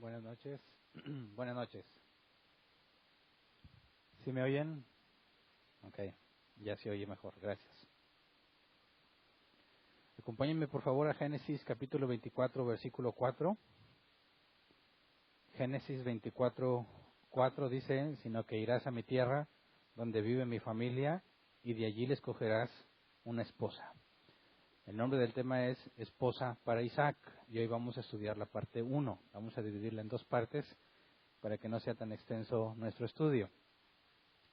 Buenas noches. Buenas noches. ¿Sí me oyen? Ok, ya se oye mejor, gracias. Acompáñenme por favor a Génesis capítulo 24, versículo 4. Génesis 24, 4 dice, sino que irás a mi tierra, donde vive mi familia, y de allí le escogerás una esposa. El nombre del tema es Esposa para Isaac, y hoy vamos a estudiar la parte 1. Vamos a dividirla en dos partes para que no sea tan extenso nuestro estudio.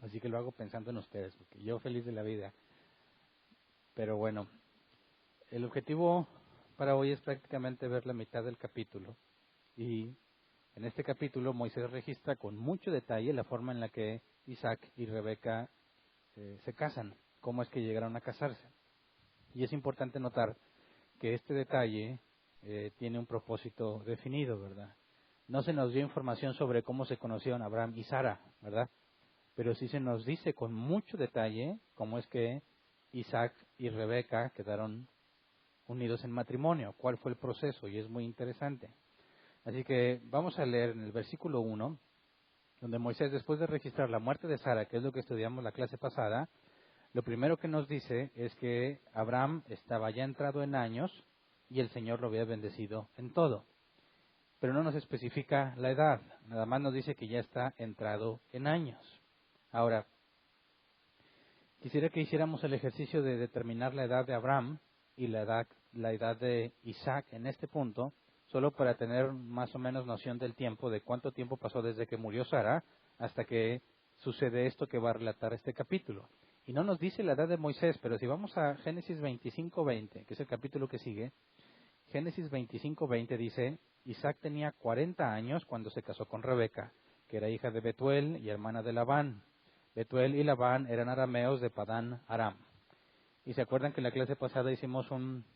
Así que lo hago pensando en ustedes, porque yo feliz de la vida. Pero bueno, el objetivo para hoy es prácticamente ver la mitad del capítulo. Y en este capítulo Moisés registra con mucho detalle la forma en la que Isaac y Rebeca se casan, cómo es que llegaron a casarse. Y es importante notar que este detalle tiene un propósito definido, ¿verdad? No se nos dio información sobre cómo se conocieron Abraham y Sara, ¿verdad? Pero sí se nos dice con mucho detalle cómo es que Isaac y Rebeca quedaron unidos en matrimonio, cuál fue el proceso, y es muy interesante. Así que vamos a leer en el versículo 1, donde Moisés, después de registrar la muerte de Sara, que es lo que estudiamos la clase pasada, lo primero que nos dice es que Abraham estaba ya entrado en años y el Señor lo había bendecido en todo. Pero no nos especifica la edad, nada más nos dice que ya está entrado en años. Ahora, quisiera que hiciéramos el ejercicio de determinar la edad de Abraham y la edad de Isaac en este punto, solo para tener más o menos noción del tiempo, de cuánto tiempo pasó desde que murió Sara hasta que sucede esto que va a relatar este capítulo. Y no nos dice la edad de Moisés, pero si vamos a Génesis 25:20, que es el capítulo que sigue, Génesis 25:20 dice, Isaac tenía 40 años cuando se casó con Rebeca, que era hija de Betuel y hermana de Labán. Betuel y Labán eran arameos de Padán Aram. Y se acuerdan que en la clase pasada hicimos un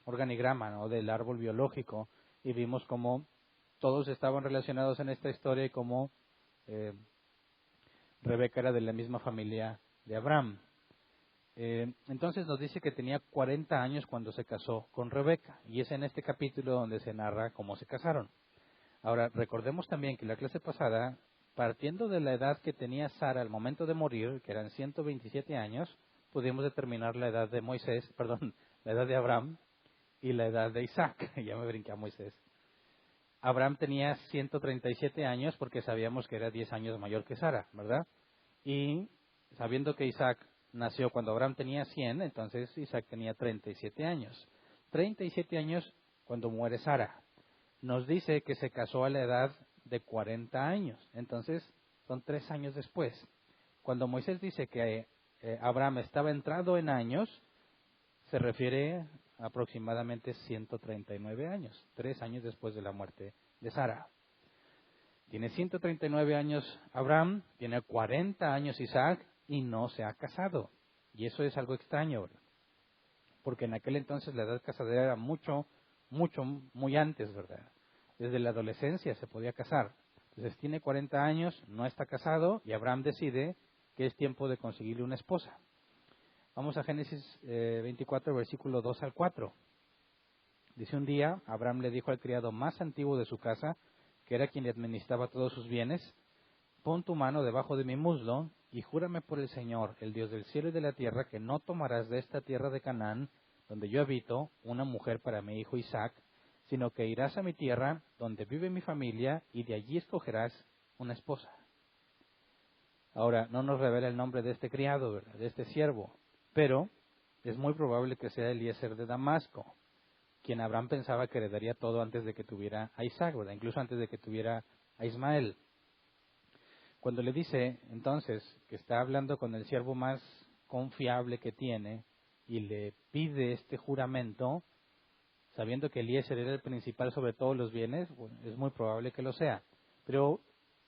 organigrama, ¿no?, del árbol biológico y vimos cómo todos estaban relacionados en esta historia y cómo Rebeca era de la misma familia de Abraham. Entonces nos dice que tenía 40 años cuando se casó con Rebeca, y es en este capítulo donde se narra cómo se casaron. Ahora, recordemos también que la clase pasada, partiendo de la edad que tenía Sara al momento de morir, que eran 127 años, pudimos determinar la edad de Moisés, la edad de Abraham y la edad de Isaac. Ya me brinqué a Moisés. Abraham tenía 137 años porque sabíamos que era 10 años mayor que Sara, ¿verdad? Y sabiendo que Isaac nació cuando Abraham tenía 100, entonces Isaac tenía 37 años. 37 años cuando muere Sara. Nos dice que se casó a la edad de 40 años, entonces son 3 años después. Cuando Moisés dice que Abraham estaba entrado en años, se refiere a aproximadamente 139 años, 3 años después de la muerte de Sara. Tiene 139 años Abraham, tiene 40 años Isaac y no se ha casado. Y eso es algo extraño, ¿verdad? Porque en aquel entonces la edad casadera era muy antes, ¿verdad? Desde la adolescencia se podía casar. Entonces tiene 40 años, no está casado y Abraham decide que es tiempo de conseguirle una esposa. Vamos a Génesis 24, versículo 2 al 4. Dice: un día Abraham le dijo al criado más antiguo de su casa, que era quien le administraba todos sus bienes: pon tu mano debajo de mi muslo y júrame por el Señor, el Dios del cielo y de la tierra, que no tomarás de esta tierra de Canaán, donde yo habito, una mujer para mi hijo Isaac, sino que irás a mi tierra, donde vive mi familia, y de allí escogerás una esposa. Ahora, no nos revela el nombre de este criado, ¿verdad?, de este siervo, pero es muy probable que sea Eliezer de Damasco, quien Abraham pensaba que heredaría todo antes de que tuviera a Isaac, ¿verdad?, incluso antes de que tuviera a Ismael. Cuando le dice entonces que está hablando con el siervo más confiable que tiene y le pide este juramento, sabiendo que Eliezer era el principal sobre todos los bienes, bueno, es muy probable que lo sea, pero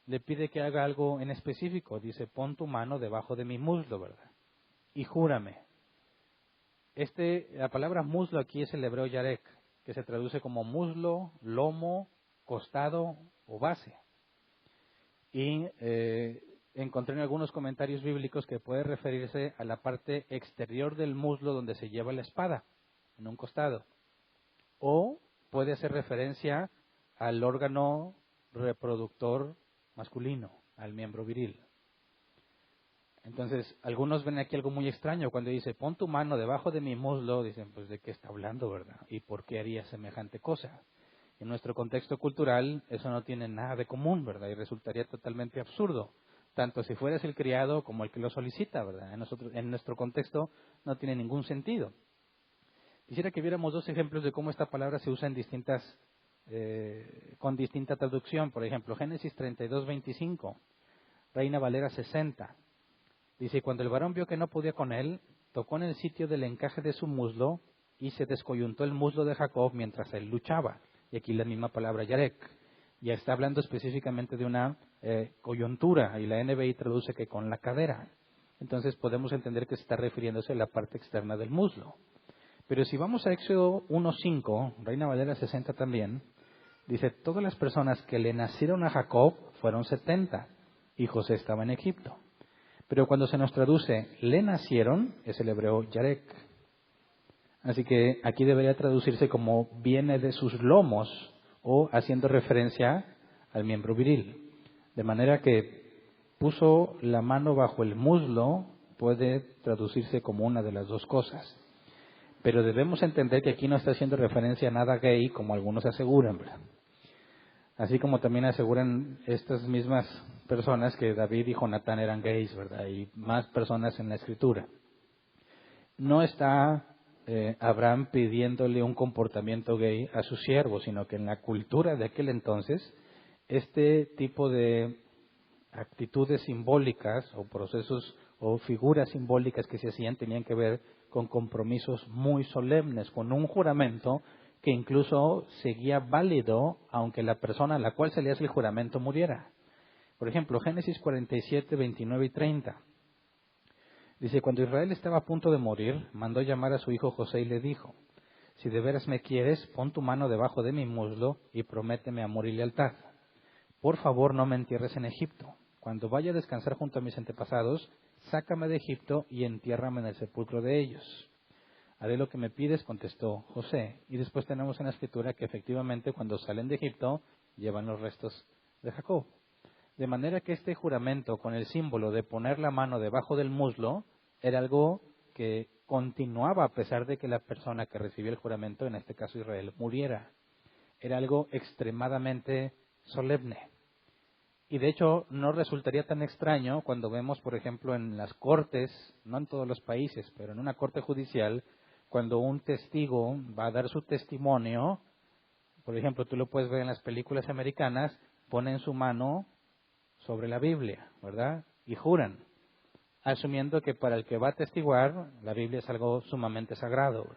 le pide que haga algo en específico. Dice: pon tu mano debajo de mi muslo, ¿verdad?, y júrame. La palabra muslo aquí es el hebreo yarek, que se traduce como muslo, lomo, costado o base. Y encontré en algunos comentarios bíblicos que puede referirse a la parte exterior del muslo donde se lleva la espada, en un costado. O puede hacer referencia al órgano reproductor masculino, al miembro viril. Entonces, algunos ven aquí algo muy extraño cuando dice, pon tu mano debajo de mi muslo, dicen, pues ¿de qué está hablando, verdad? ¿Y por qué haría semejante cosa? En nuestro contexto cultural eso no tiene nada de común, ¿verdad? Y resultaría totalmente absurdo, tanto si fueras el criado como el que lo solicita, ¿verdad? En nuestro contexto no tiene ningún sentido. Quisiera que viéramos dos ejemplos de cómo esta palabra se usa en con distinta traducción. Por ejemplo, Génesis 32:25, Reina Valera 60. Dice, cuando el varón vio que no podía con él, tocó en el sitio del encaje de su muslo y se descoyuntó el muslo de Jacob mientras él luchaba. Y aquí la misma palabra yarek. Ya está hablando específicamente de una coyuntura y la NBI traduce que con la cadera. Entonces podemos entender que se está refiriéndose a la parte externa del muslo. Pero si vamos a Éxodo 1:5, Reina Valera 60 también, dice, todas las personas que le nacieron a Jacob fueron 70 y José estaba en Egipto. Pero cuando se nos traduce, le nacieron, es el hebreo yarek. Así que aquí debería traducirse como viene de sus lomos o haciendo referencia al miembro viril. De manera que puso la mano bajo el muslo puede traducirse como una de las dos cosas. Pero debemos entender que aquí no está haciendo referencia a nada gay como algunos aseguran, ¿verdad? Así como también aseguran estas mismas personas que David y Jonatán eran gays, ¿verdad? Y más personas en la Escritura. No está Abraham pidiéndole un comportamiento gay a su siervo, sino que en la cultura de aquel entonces, este tipo de actitudes simbólicas o procesos o figuras simbólicas que se hacían tenían que ver con compromisos muy solemnes, con un juramento que incluso seguía válido aunque la persona a la cual se le hace el juramento muriera. Por ejemplo, Génesis 47, 29 y 30. Dice, cuando Israel estaba a punto de morir, mandó llamar a su hijo José y le dijo, si de veras me quieres, pon tu mano debajo de mi muslo y prométeme amor y lealtad. Por favor, no me entierres en Egipto. Cuando vaya a descansar junto a mis antepasados, sácame de Egipto y entiérrame en el sepulcro de ellos. Haré lo que me pides, contestó José. Y después tenemos en la escritura que efectivamente cuando salen de Egipto, llevan los restos de Jacob. De manera que este juramento con el símbolo de poner la mano debajo del muslo era algo que continuaba a pesar de que la persona que recibió el juramento, en este caso Israel, muriera. Era algo extremadamente solemne. Y de hecho no resultaría tan extraño cuando vemos, por ejemplo, en las cortes, no en todos los países, pero en una corte judicial, cuando un testigo va a dar su testimonio, por ejemplo, tú lo puedes ver en las películas americanas, ponen su mano sobre la Biblia, ¿verdad? Y juran, asumiendo que para el que va a testiguar, la Biblia es algo sumamente sagrado.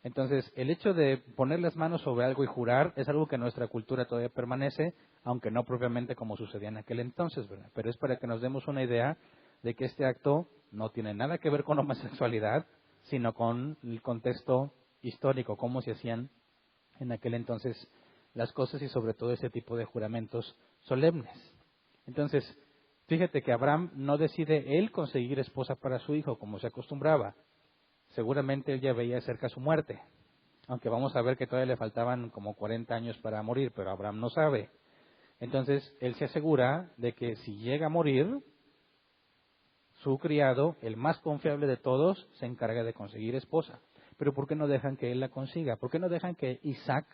Entonces, el hecho de poner las manos sobre algo y jurar es algo que en nuestra cultura todavía permanece, aunque no propiamente como sucedía en aquel entonces, ¿verdad? Pero es para que nos demos una idea de que este acto no tiene nada que ver con homosexualidad, sino con el contexto histórico, cómo se hacían en aquel entonces las cosas y sobre todo ese tipo de juramentos solemnes. Entonces, fíjate que Abraham no decide él conseguir esposa para su hijo como se acostumbraba. Seguramente él ya veía cerca su muerte, aunque vamos a ver que todavía le faltaban como 40 años para morir, pero Abraham no sabe. Entonces, él se asegura de que si llega a morir, su criado, el más confiable de todos, se encarga de conseguir esposa. Pero ¿por qué no dejan que él la consiga? ¿Por qué no dejan que Isaac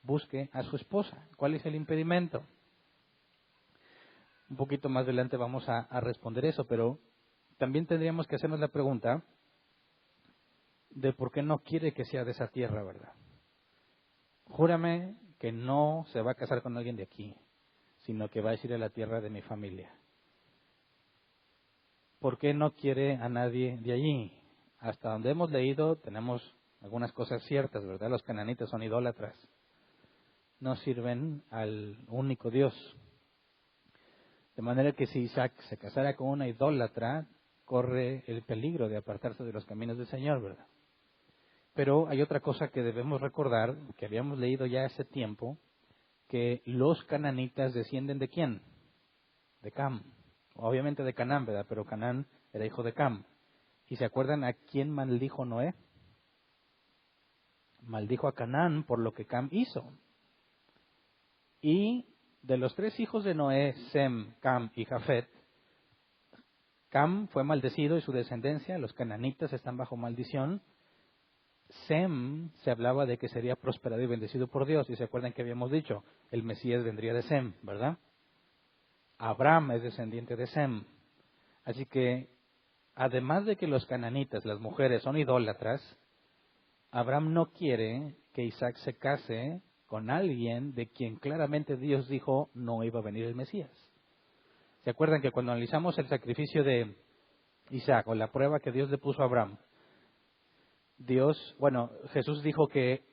busque a su esposa? ¿Cuál es el impedimento? Un poquito más adelante vamos a responder eso, pero también tendríamos que hacernos la pregunta de por qué no quiere que sea de esa tierra, ¿verdad? Júrame que no se va a casar con alguien de aquí, sino que va a ir a la tierra de mi familia. ¿Por qué no quiere a nadie de allí? Hasta donde hemos leído tenemos algunas cosas ciertas, ¿verdad? Los cananitas son idólatras. No sirven al único Dios. De manera que si Isaac se casara con una idólatra, corre el peligro de apartarse de los caminos del Señor, ¿verdad? Pero hay otra cosa que debemos recordar, que habíamos leído ya hace tiempo, que los cananitas descienden ¿de quién? De Cam. Obviamente de Canaán, ¿verdad? Pero Canaán era hijo de Cam. ¿Y se acuerdan a quién maldijo Noé? Maldijo a Canaán por lo que Cam hizo. Y de los 3 hijos de Noé, Sem, Cam y Jafet, Cam fue maldecido y su descendencia, los cananitas, están bajo maldición. Sem se hablaba de que sería prosperado y bendecido por Dios. Y se acuerdan que habíamos dicho, el Mesías vendría de Sem, ¿verdad? Abraham es descendiente de Sem. Así que, además de que los cananitas, las mujeres, son idólatras, Abraham no quiere que Isaac se case con alguien de quien claramente Dios dijo no iba a venir el Mesías. ¿Se acuerdan que cuando analizamos el sacrificio de Isaac o la prueba que Dios le puso a Abraham, Jesús dijo que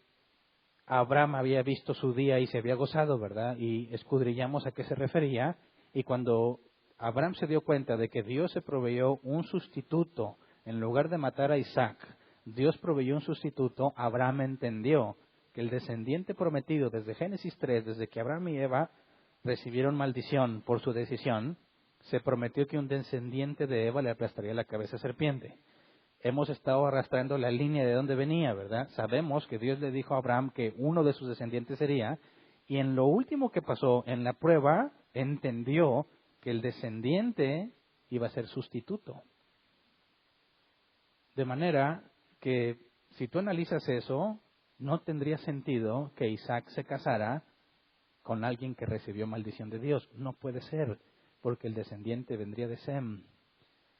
Abraham había visto su día y se había gozado, ¿verdad? Y escudriñamos a qué se refería. Y cuando Abraham se dio cuenta de que Dios se proveyó un sustituto, en lugar de matar a Isaac, Dios proveyó un sustituto, Abraham entendió que el descendiente prometido desde Génesis 3, desde que Abraham y Eva recibieron maldición por su decisión, se prometió que un descendiente de Eva le aplastaría la cabeza a serpiente. Hemos estado arrastrando la línea de donde venía, ¿verdad? Sabemos que Dios le dijo a Abraham que uno de sus descendientes sería, y en lo último que pasó, en la prueba, entendió que el descendiente iba a ser sustituto. De manera que si tú analizas eso, no tendría sentido que Isaac se casara con alguien que recibió maldición de Dios. No puede ser, porque el descendiente vendría de Sem.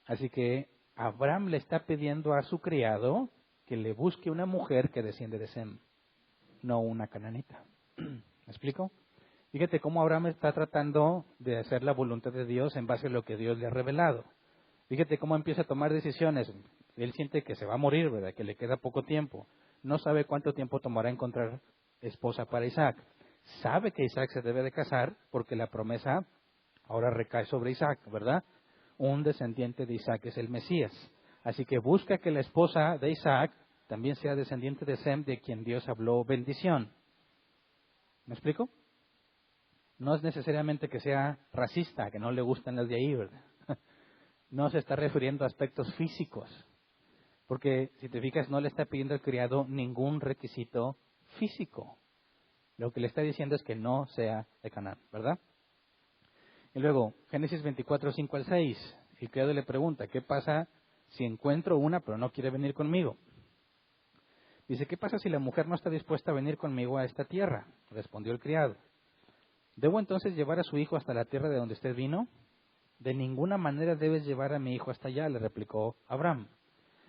Así que Abraham le está pidiendo a su criado que le busque una mujer que desciende de Sem, no una cananita. ¿Me explico? Fíjate cómo Abraham está tratando de hacer la voluntad de Dios en base a lo que Dios le ha revelado. Fíjate cómo empieza a tomar decisiones. Él siente que se va a morir, ¿verdad? Que le queda poco tiempo. No sabe cuánto tiempo tomará encontrar esposa para Isaac. Sabe que Isaac se debe de casar porque la promesa ahora recae sobre Isaac, ¿verdad? Un descendiente de Isaac es el Mesías. Así que busca que la esposa de Isaac también sea descendiente de Sem, de quien Dios habló bendición. ¿Me explico? No es necesariamente que sea racista, que no le gustan las de ahí, ¿verdad? No se está refiriendo a aspectos físicos. Porque, si te fijas, no le está pidiendo al criado ningún requisito físico. Lo que le está diciendo es que no sea de Canaán, ¿verdad? Y luego, Génesis 24, 5 al 6. El criado le pregunta, ¿qué pasa si encuentro una pero no quiere venir conmigo? Dice, ¿qué pasa si la mujer no está dispuesta a venir conmigo a esta tierra? Respondió el criado. ¿Debo entonces llevar a su hijo hasta la tierra de donde usted vino? De ninguna manera debes llevar a mi hijo hasta allá, le replicó Abraham.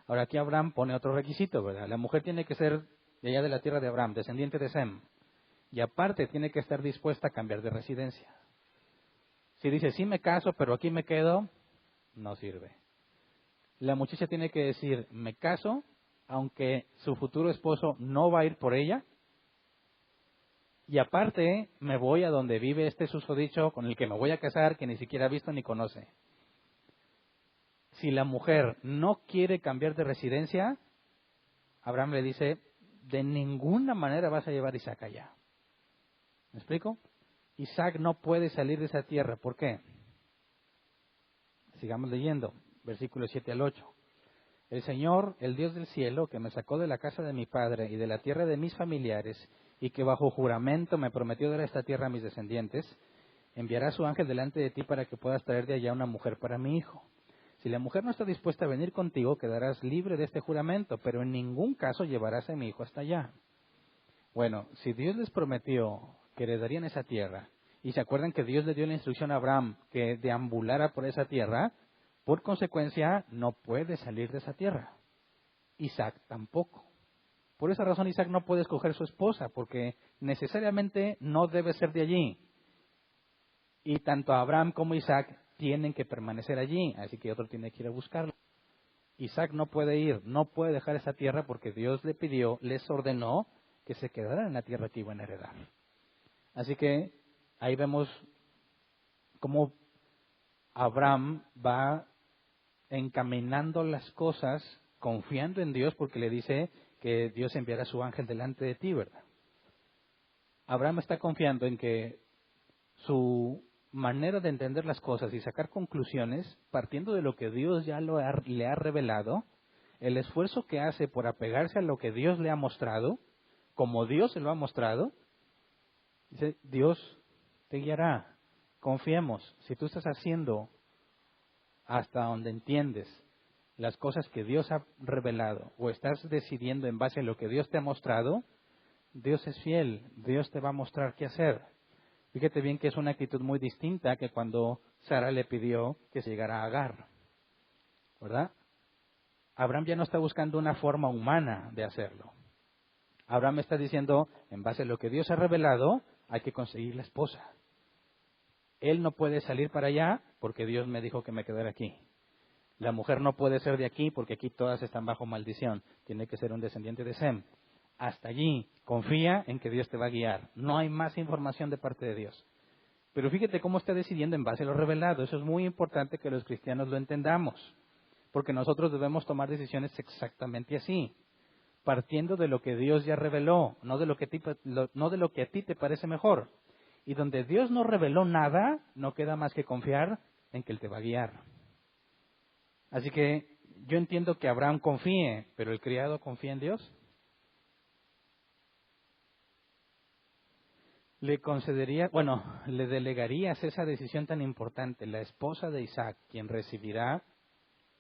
Ahora aquí Abraham pone otro requisito, ¿verdad? La mujer tiene que ser de allá de la tierra de Abraham, descendiente de Sem. Y aparte tiene que estar dispuesta a cambiar de residencia. Si dice, sí me caso, pero aquí me quedo, no sirve. La muchacha tiene que decir, me caso, aunque su futuro esposo no va a ir por ella. Y aparte, me voy a donde vive este susodicho con el que me voy a casar, que ni siquiera ha visto ni conoce. Si la mujer no quiere cambiar de residencia, Abraham le dice, de ninguna manera vas a llevar a Isaac allá. ¿Me explico? Isaac no puede salir de esa tierra. ¿Por qué? Sigamos leyendo, versículos 7 al 8. El Señor, el Dios del cielo, que me sacó de la casa de mi padre y de la tierra de mis familiares, y que bajo juramento me prometió dar esta tierra a mis descendientes, enviará a su ángel delante de ti para que puedas traer de allá una mujer para mi hijo. Si la mujer no está dispuesta a venir contigo, quedarás libre de este juramento, pero en ningún caso llevarás a mi hijo hasta allá. Bueno, si Dios les prometió que heredarían esa tierra, y se acuerdan que Dios le dio la instrucción a Abraham que deambulara por esa tierra, por consecuencia no puede salir de esa tierra. Isaac tampoco. Por esa razón Isaac no puede escoger su esposa, porque necesariamente no debe ser de allí. Y tanto Abraham como Isaac tienen que permanecer allí, así que otro tiene que ir a buscarlo. Isaac no puede ir, no puede dejar esa tierra porque Dios le pidió, les ordenó que se quedaran en la tierra que iban a heredar. Así que ahí vemos cómo Abraham va encaminando las cosas, confiando en Dios, porque le dice que Dios enviará a su ángel delante de ti, ¿verdad? Abraham está confiando en que su manera de entender las cosas y sacar conclusiones, partiendo de lo que Dios ya le ha revelado, el esfuerzo que hace por apegarse a lo que Dios le ha mostrado, como Dios se lo ha mostrado, dice, Dios te guiará. Confiemos. Si tú estás haciendo hasta donde entiendes las cosas que Dios ha revelado o estás decidiendo en base a lo que Dios te ha mostrado, Dios es fiel, Dios te va a mostrar qué hacer. Fíjate bien que es una actitud muy distinta que cuando Sara le pidió que se llegara a Agar, ¿verdad? Abraham ya no está buscando una forma humana de hacerlo. Abraham está diciendo, en base a lo que Dios ha revelado, hay que conseguir la esposa. Él no puede salir para allá porque Dios me dijo que me quedara aquí. La mujer no puede ser de aquí porque aquí todas están bajo maldición. Tiene que ser un descendiente de Sem. Hasta allí, confía en que Dios te va a guiar. No hay más información de parte de Dios. Pero fíjate cómo está decidiendo en base a lo revelado. Eso es muy importante que los cristianos lo entendamos. Porque nosotros debemos tomar decisiones exactamente así. Partiendo de lo que Dios ya reveló, no de lo que a ti te parece mejor. Y donde Dios no reveló nada, no queda más que confiar en que Él te va a guiar. Así que yo entiendo que Abraham confíe, pero el criado confía en Dios. Le delegarías esa decisión tan importante, la esposa de Isaac, quien recibirá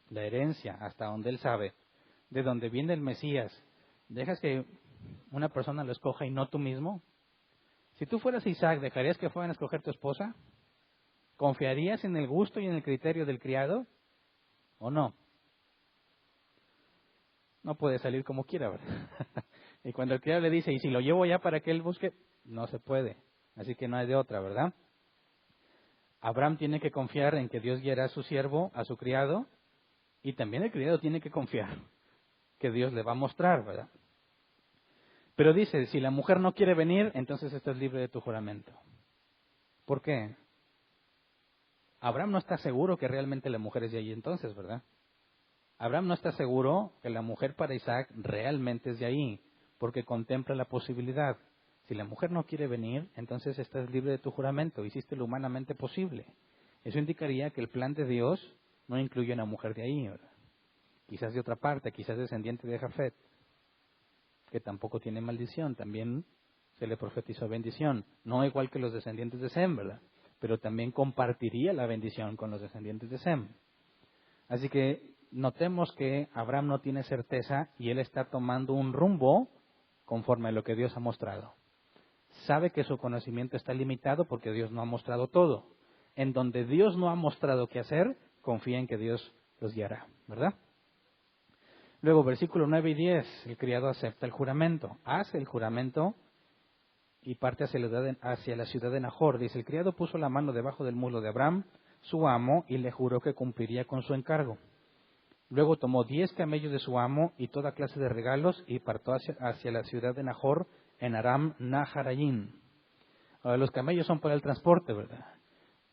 la herencia hasta donde él sabe, de donde viene el Mesías. ¿Dejas que una persona lo escoja y no tú mismo? Si tú fueras Isaac, ¿dejarías que fueran a escoger tu esposa? ¿Confiarías en el gusto y en el criterio del criado? ¿O no? No puede salir como quiera, ¿verdad? Y cuando el criado le dice, ¿y si lo llevo ya para que él busque? No se puede. Así que no hay de otra, ¿verdad? Abraham tiene que confiar en que Dios guiará a su siervo, a su criado, y también el criado tiene que confiar que Dios le va a mostrar, ¿verdad? Pero dice, si la mujer no quiere venir, entonces estás libre de tu juramento. ¿Por qué? Abraham no está seguro que realmente la mujer es de allí entonces, ¿verdad? Abraham no está seguro que la mujer para Isaac realmente es de ahí, porque contempla la posibilidad. Si la mujer no quiere venir, entonces estás libre de tu juramento, hiciste lo humanamente posible. Eso indicaría que el plan de Dios no incluye a una mujer de ahí, ¿verdad? Quizás de otra parte, quizás descendiente de Jafet, que tampoco tiene maldición, también se le profetizó bendición, no igual que los descendientes de Sem, ¿verdad? Pero también compartiría la bendición con los descendientes de Sem. Así que notemos que Abraham no tiene certeza y él está tomando un rumbo conforme a lo que Dios ha mostrado. Sabe que su conocimiento está limitado porque Dios no ha mostrado todo. En donde Dios no ha mostrado qué hacer, confía en que Dios los guiará, ¿verdad? Luego, versículo 9 y 10, el criado acepta el juramento, hace el juramento y parte hacia la ciudad de Nahor. Dice, el criado puso la mano debajo del muslo de Abraham, su amo, y le juró que cumpliría con su encargo. Luego tomó 10 camellos de su amo y toda clase de regalos y partió hacia la ciudad de Nahor en Aram Naharayim. Ahora, los camellos son para el transporte, ¿verdad?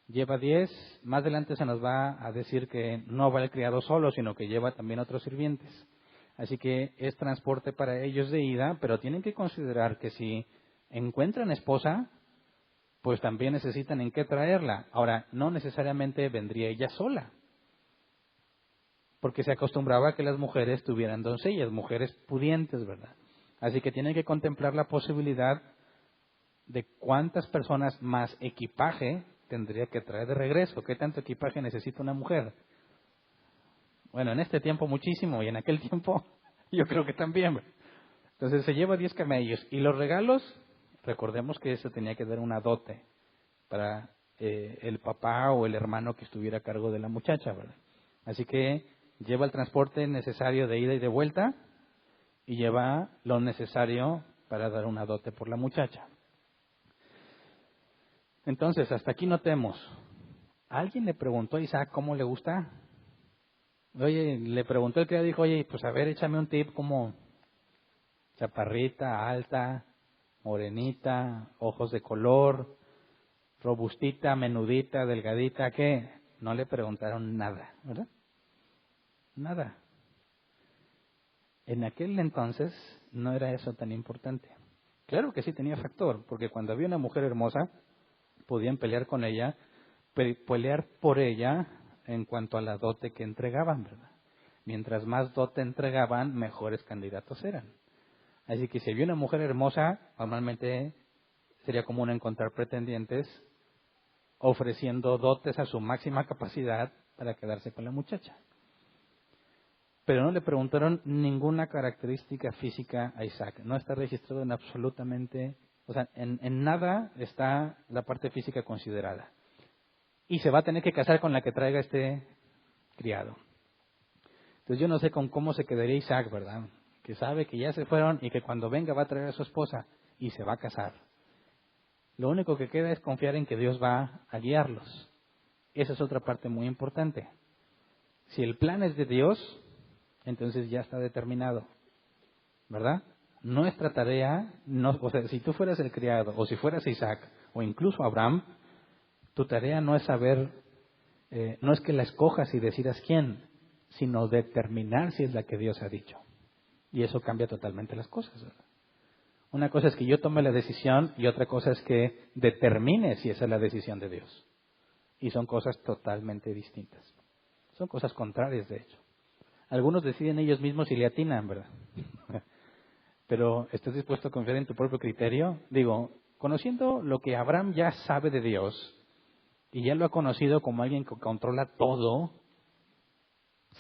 Lleva 10, más adelante se nos va a decir que no va el criado solo, sino que lleva también otros sirvientes. Así que es transporte para ellos de ida, pero tienen que considerar que si encuentran esposa, pues también necesitan en qué traerla. Ahora, no necesariamente vendría ella sola, porque se acostumbraba a que las mujeres tuvieran doncellas, mujeres pudientes, ¿verdad? Así que tienen que contemplar la posibilidad de cuántas personas más equipaje tendría que traer de regreso. ¿Qué tanto equipaje necesita una mujer? Bueno, en este tiempo muchísimo y en aquel tiempo yo creo que también. Entonces se lleva 10 camellos y los regalos, recordemos que se tenía que dar una dote para el papá o el hermano que estuviera a cargo de la muchacha, ¿verdad? Así que lleva el transporte necesario de ida y de vuelta y lleva lo necesario para dar una dote por la muchacha. Entonces, hasta aquí notemos. ¿Alguien le preguntó a Isaac cómo le gusta? Oye, le preguntó el criado, dijo, oye, pues a ver, échame un tip como chaparrita, alta, morenita, ojos de color, robustita, menudita, delgadita, ¿qué? No le preguntaron nada, ¿verdad? Nada. En aquel entonces no era eso tan importante. Claro que sí tenía factor, porque cuando había una mujer hermosa, podían pelear con ella, pelear por ella en cuanto a la dote que entregaban, ¿verdad? Mientras más dote entregaban, mejores candidatos eran. Así que si había una mujer hermosa, normalmente sería común encontrar pretendientes ofreciendo dotes a su máxima capacidad para quedarse con la muchacha. Pero no le preguntaron ninguna característica física a Isaac. No está registrado en absolutamente, o sea, en nada está la parte física considerada. Y se va a tener que casar con la que traiga este criado. Entonces yo no sé con cómo se quedaría Isaac, ¿verdad? Que sabe que ya se fueron y que cuando venga va a traer a su esposa y se va a casar. Lo único que queda es confiar en que Dios va a guiarlos. Esa es otra parte muy importante. Si el plan es de Dios, entonces ya está determinado, ¿verdad? Nuestra tarea, o sea, si tú fueras el criado, o si fueras Isaac, o incluso Abraham, tu tarea no es saber, no es que la escojas y decidas quién, sino determinar si es la que Dios ha dicho. Y eso cambia totalmente las cosas, ¿verdad? Una cosa es que yo tome la decisión y otra cosa es que determine si esa es la decisión de Dios. Y son cosas totalmente distintas. Son cosas contrarias, de hecho. Algunos deciden ellos mismos y le atinan, ¿verdad? Pero ¿estás dispuesto a confiar en tu propio criterio? Digo, conociendo lo que Abraham ya sabe de Dios y ya lo ha conocido como alguien que controla todo,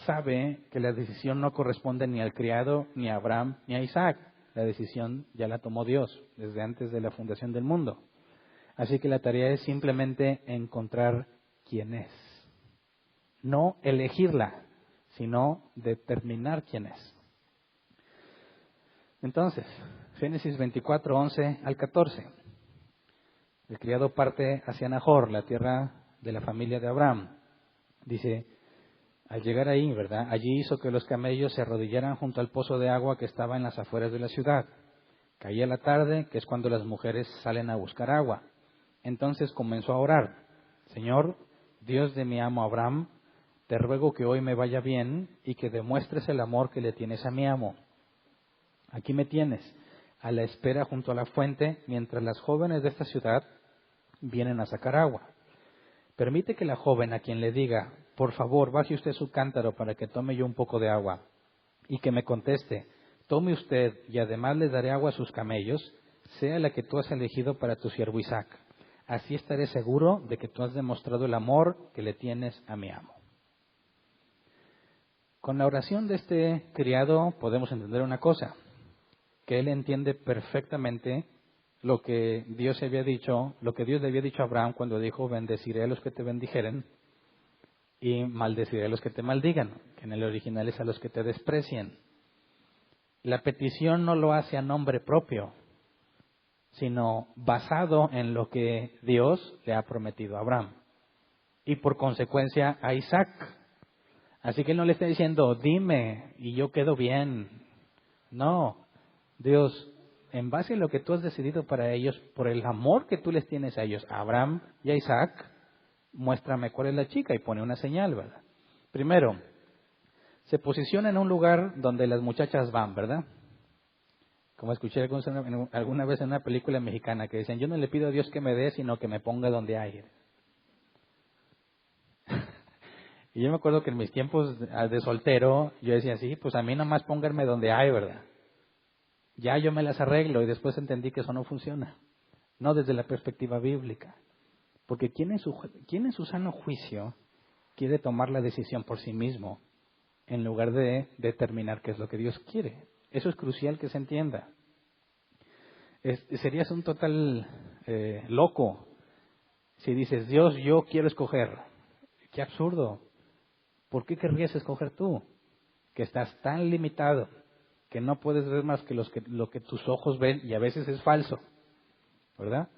sabe que la decisión no corresponde ni al criado, ni a Abraham, ni a Isaac. La decisión ya la tomó Dios desde antes de la fundación del mundo. Así que la tarea es simplemente encontrar quién es. No elegirla, sino determinar quién es. Entonces, Génesis 24, 11 al 14. El criado parte hacia Nahor, la tierra de la familia de Abraham. Dice, al llegar ahí, ¿verdad? Allí hizo que los camellos se arrodillaran junto al pozo de agua que estaba en las afueras de la ciudad. Caía la tarde, que es cuando las mujeres salen a buscar agua. Entonces comenzó a orar. Señor, Dios de mi amo Abraham, te ruego que hoy me vaya bien y que demuestres el amor que le tienes a mi amo. Aquí me tienes, a la espera junto a la fuente, mientras las jóvenes de esta ciudad vienen a sacar agua. Permite que la joven a quien le diga, por favor, baje usted su cántaro para que tome yo un poco de agua, y que me conteste, tome usted y además le daré agua a sus camellos, sea la que tú has elegido para tu siervo Isaac. Así estaré seguro de que tú has demostrado el amor que le tienes a mi amo. Con la oración de este criado podemos entender una cosa, que él entiende perfectamente lo que Dios había dicho, lo que Dios le había dicho a Abraham cuando dijo, bendeciré a los que te bendijeren y maldeciré a los que te maldigan, que en el original es a los que te desprecien. La petición no lo hace a nombre propio, sino basado en lo que Dios le ha prometido a Abraham y por consecuencia a Isaac. Así que él no le está diciendo, dime y yo quedo bien. No, Dios, en base a lo que tú has decidido para ellos, por el amor que tú les tienes a ellos, a Abraham y a Isaac, muéstrame cuál es la chica y pone una señal, ¿verdad? Primero, se posiciona en un lugar donde las muchachas van, ¿verdad? Como escuché alguna vez en una película mexicana que dicen, yo no le pido a Dios que me dé, sino que me ponga donde hay. Y yo me acuerdo que en mis tiempos de soltero, yo decía, sí, pues a mí nomás pónganme donde hay, ¿verdad? Ya yo me las arreglo y después entendí que eso no funciona. No desde la perspectiva bíblica. Porque ¿quién en su sano juicio quiere tomar la decisión por sí mismo en lugar de determinar qué es lo que Dios quiere? Eso es crucial que se entienda. Serías un total loco si dices, Dios, yo quiero escoger. ¡Qué absurdo! ¿Por qué querrías escoger tú? Que estás tan limitado que no puedes ver más que lo que tus ojos ven y a veces es falso, ¿verdad?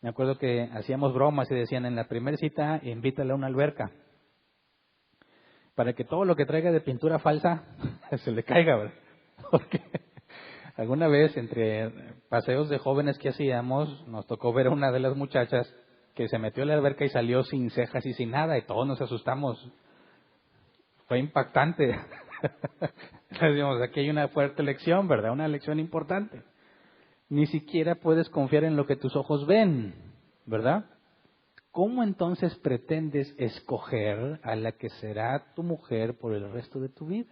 Me acuerdo que hacíamos bromas y decían, en la primera cita, invítale a una alberca para que todo lo que traiga de pintura falsa se le caiga, ¿verdad? Porque alguna vez entre paseos de jóvenes que hacíamos, nos tocó ver a una de las muchachas que se metió a la alberca y salió sin cejas y sin nada y todos nos asustamos. Fue impactante. Decimos, aquí hay una fuerte lección, ¿verdad? Una lección importante. Ni siquiera puedes confiar en lo que tus ojos ven, ¿verdad? ¿Cómo entonces pretendes escoger a la que será tu mujer por el resto de tu vida?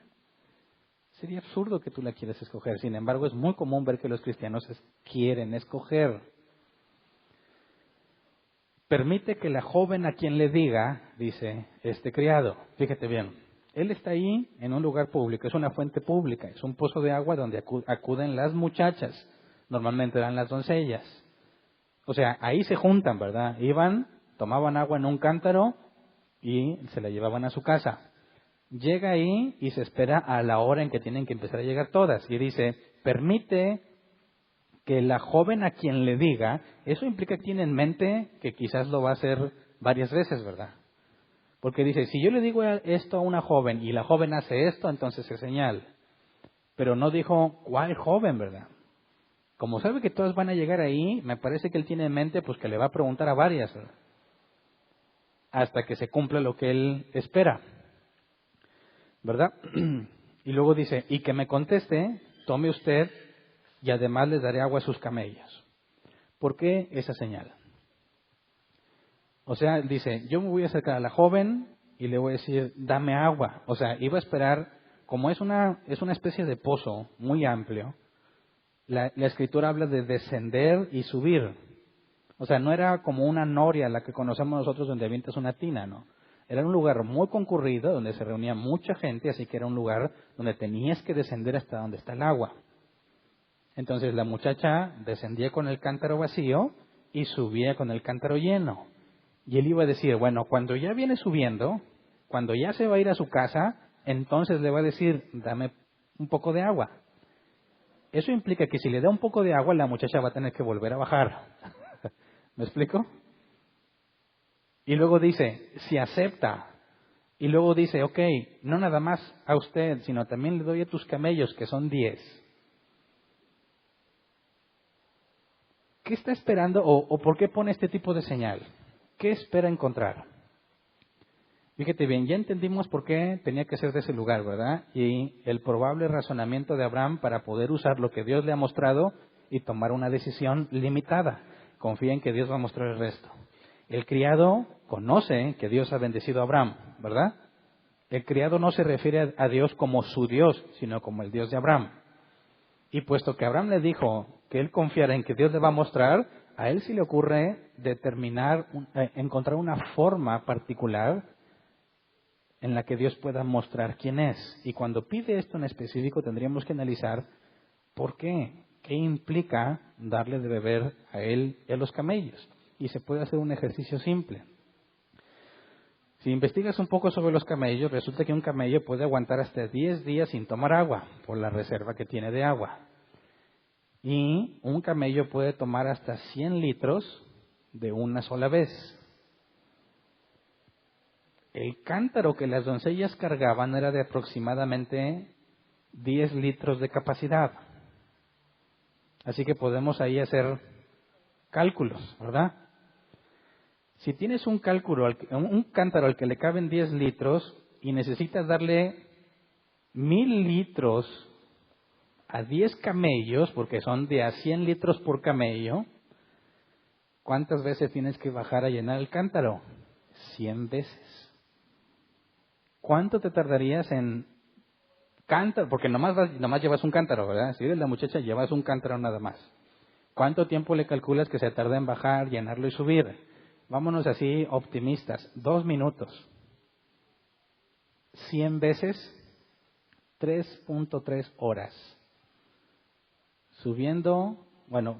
Sería absurdo que tú la quieras escoger. Sin embargo, es muy común ver que los cristianos quieren escoger. permite que la joven a quien le diga, dice este criado, fíjate bien, él está ahí en un lugar público, es una fuente pública, es un pozo de agua donde acuden las muchachas, normalmente eran las doncellas. O sea, ahí se juntan, ¿verdad? Iban, tomaban agua en un cántaro y se la llevaban a su casa. Llega ahí y se espera a la hora en que tienen que empezar a llegar todas. Y dice, permite que la joven a quien le diga, eso implica que tiene en mente que quizás lo va a hacer varias veces, ¿verdad? Porque dice, si yo le digo esto a una joven y la joven hace esto, entonces es señal. Pero no dijo cuál joven, ¿verdad? Como sabe que todas van a llegar ahí, me parece que él tiene en mente pues que le va a preguntar a varias, ¿verdad? Hasta que se cumpla lo que él espera, ¿verdad? Y luego dice, y que me conteste, tome usted y además les daré agua a sus camellos. ¿Por qué esa señal? O sea, dice, yo me voy a acercar a la joven y le voy a decir, dame agua. O sea, iba a esperar, como es una especie de pozo muy amplio, la escritura habla de descender y subir. O sea, no era como una noria la que conocemos nosotros donde avientas una tina, ¿no? Era un lugar muy concurrido donde se reunía mucha gente, así que era un lugar donde tenías que descender hasta donde está el agua. Entonces la muchacha descendía con el cántaro vacío y subía con el cántaro lleno. Y él iba a decir, bueno, cuando ya viene subiendo, cuando ya se va a ir a su casa, entonces le va a decir, dame un poco de agua. Eso implica que si le da un poco de agua, la muchacha va a tener que volver a bajar. ¿Me explico? Y luego dice, si acepta. Y luego dice, ok, no nada más a usted, sino también le doy a tus camellos, que son 10. ¿Qué está esperando o por qué pone este tipo de señal? ¿Qué espera encontrar? Fíjate bien, ya entendimos por qué tenía que ser de ese lugar, ¿verdad? Y el probable razonamiento de Abraham para poder usar lo que Dios le ha mostrado y tomar una decisión limitada. Confía en que Dios va a mostrar el resto. El criado conoce que Dios ha bendecido a Abraham, ¿verdad? El criado no se refiere a Dios como su Dios, sino como el Dios de Abraham. Y puesto que Abraham le dijo que él confiara en que Dios le va a mostrar, a él sí le ocurre encontrar una forma particular en la que Dios pueda mostrar quién es. Y cuando pide esto en específico, tendríamos que analizar por qué, qué implica darle de beber a él y a los camellos. Y se puede hacer un ejercicio simple. Si investigas un poco sobre los camellos, resulta que un camello puede aguantar hasta 10 días sin tomar agua, por la reserva que tiene de agua. Y un camello puede tomar hasta 100 litros de una sola vez. El cántaro que las doncellas cargaban era de aproximadamente 10 litros de capacidad. Así que podemos ahí hacer cálculos, ¿verdad? Si tienes un cántaro al que le caben 10 litros y necesitas darle 1000 litros a 10 camellos, porque son de a 100 litros por camello, ¿cuántas veces tienes que bajar a llenar el cántaro? 100 veces. ¿Cuánto te tardarías en cántaro? Porque nomás llevas un cántaro, ¿verdad? Si eres la muchacha, llevas un cántaro nada más. ¿Cuánto tiempo le calculas que se tarda en bajar, llenarlo y subir? Vámonos así optimistas. 2 minutos. 100 veces, 3.3 horas.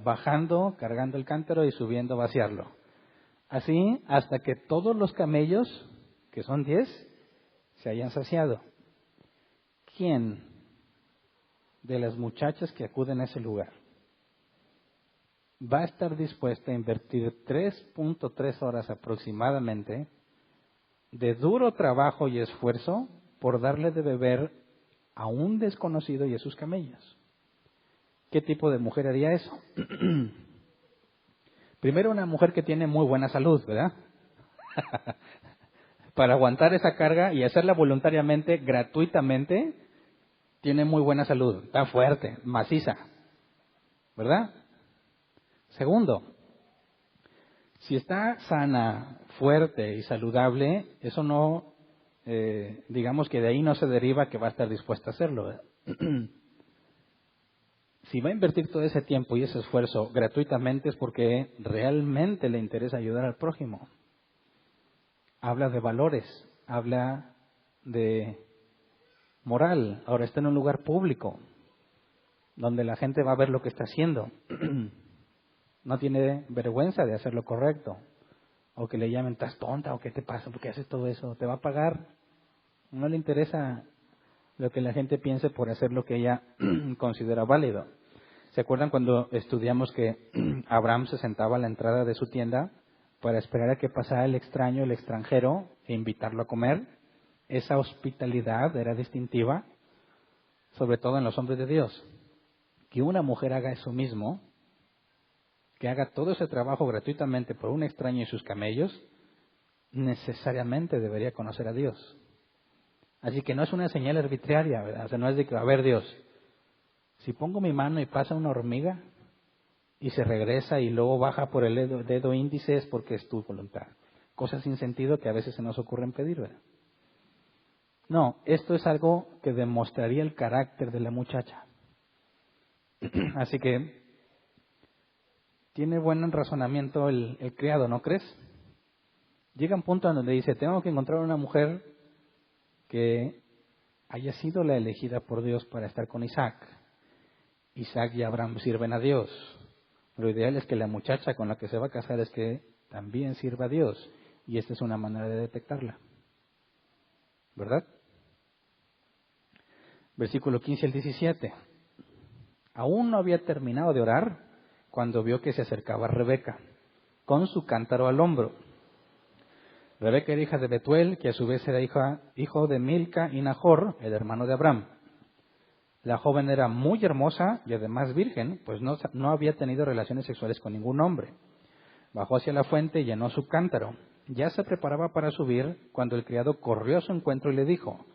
Bajando, cargando el cántaro y subiendo, vaciarlo. Así hasta que todos los camellos, que son 10, se hayan saciado. ¿Quién de las muchachas que acuden a ese lugar va a estar dispuesta a invertir 3.3 horas aproximadamente de duro trabajo y esfuerzo por darle de beber a un desconocido y a sus camellos? ¿Qué tipo de mujer haría eso? Primero, una mujer que tiene muy buena salud, ¿verdad? Para aguantar esa carga y hacerla voluntariamente, gratuitamente, tiene muy buena salud, está fuerte, maciza, ¿verdad? Segundo, si está sana, fuerte y saludable, eso no, digamos que de ahí no se deriva que va a estar dispuesta a hacerlo, ¿verdad? si va a invertir todo ese tiempo y ese esfuerzo gratuitamente es porque realmente le interesa ayudar al prójimo. Habla de valores, habla de moral. Ahora está en un lugar público, donde la gente va a ver lo que está haciendo. No tiene vergüenza de hacer lo correcto. O que le llamen, ¿estás tonta? ¿O qué te pasa? ¿Por qué haces todo eso? ¿Te va a pagar? No le interesa lo que la gente piense por hacer lo que ella considera válido. ¿Se acuerdan cuando estudiamos que Abraham se sentaba a la entrada de su tienda para esperar a que pasara el extraño, el extranjero, e invitarlo a comer? Esa hospitalidad era distintiva, sobre todo en los hombres de Dios. Que una mujer haga eso mismo, que haga todo ese trabajo gratuitamente por un extraño y sus camellos, necesariamente debería conocer a Dios. Así que no es una señal arbitraria, ¿verdad? O sea, no es de que, a ver, Dios, si pongo mi mano y pasa una hormiga y se regresa y luego baja por el dedo índice, es porque es tu voluntad. Cosas sin sentido que a veces se nos ocurren pedir, ¿verdad? No, esto es algo que demostraría el carácter de la muchacha. Así que tiene buen razonamiento el criado, ¿no crees? Llega un punto en donde dice, tengo que encontrar una mujer que haya sido la elegida por Dios para estar con Isaac. Isaac y Abraham sirven a Dios. Lo ideal es que la muchacha con la que se va a casar es que también sirva a Dios. Y esta es una manera de detectarla. ¿Verdad? Versículo 15 al 17. Aún no había terminado de orar cuando vio que se acercaba Rebeca, con su cántaro al hombro. Rebeca era hija de Betuel, que a su vez era hijo de Milca y Nahor, el hermano de Abraham. La joven era muy hermosa y además virgen, pues no había tenido relaciones sexuales con ningún hombre. Bajó hacia la fuente y llenó su cántaro. Ya se preparaba para subir cuando el criado corrió a su encuentro y le dijo,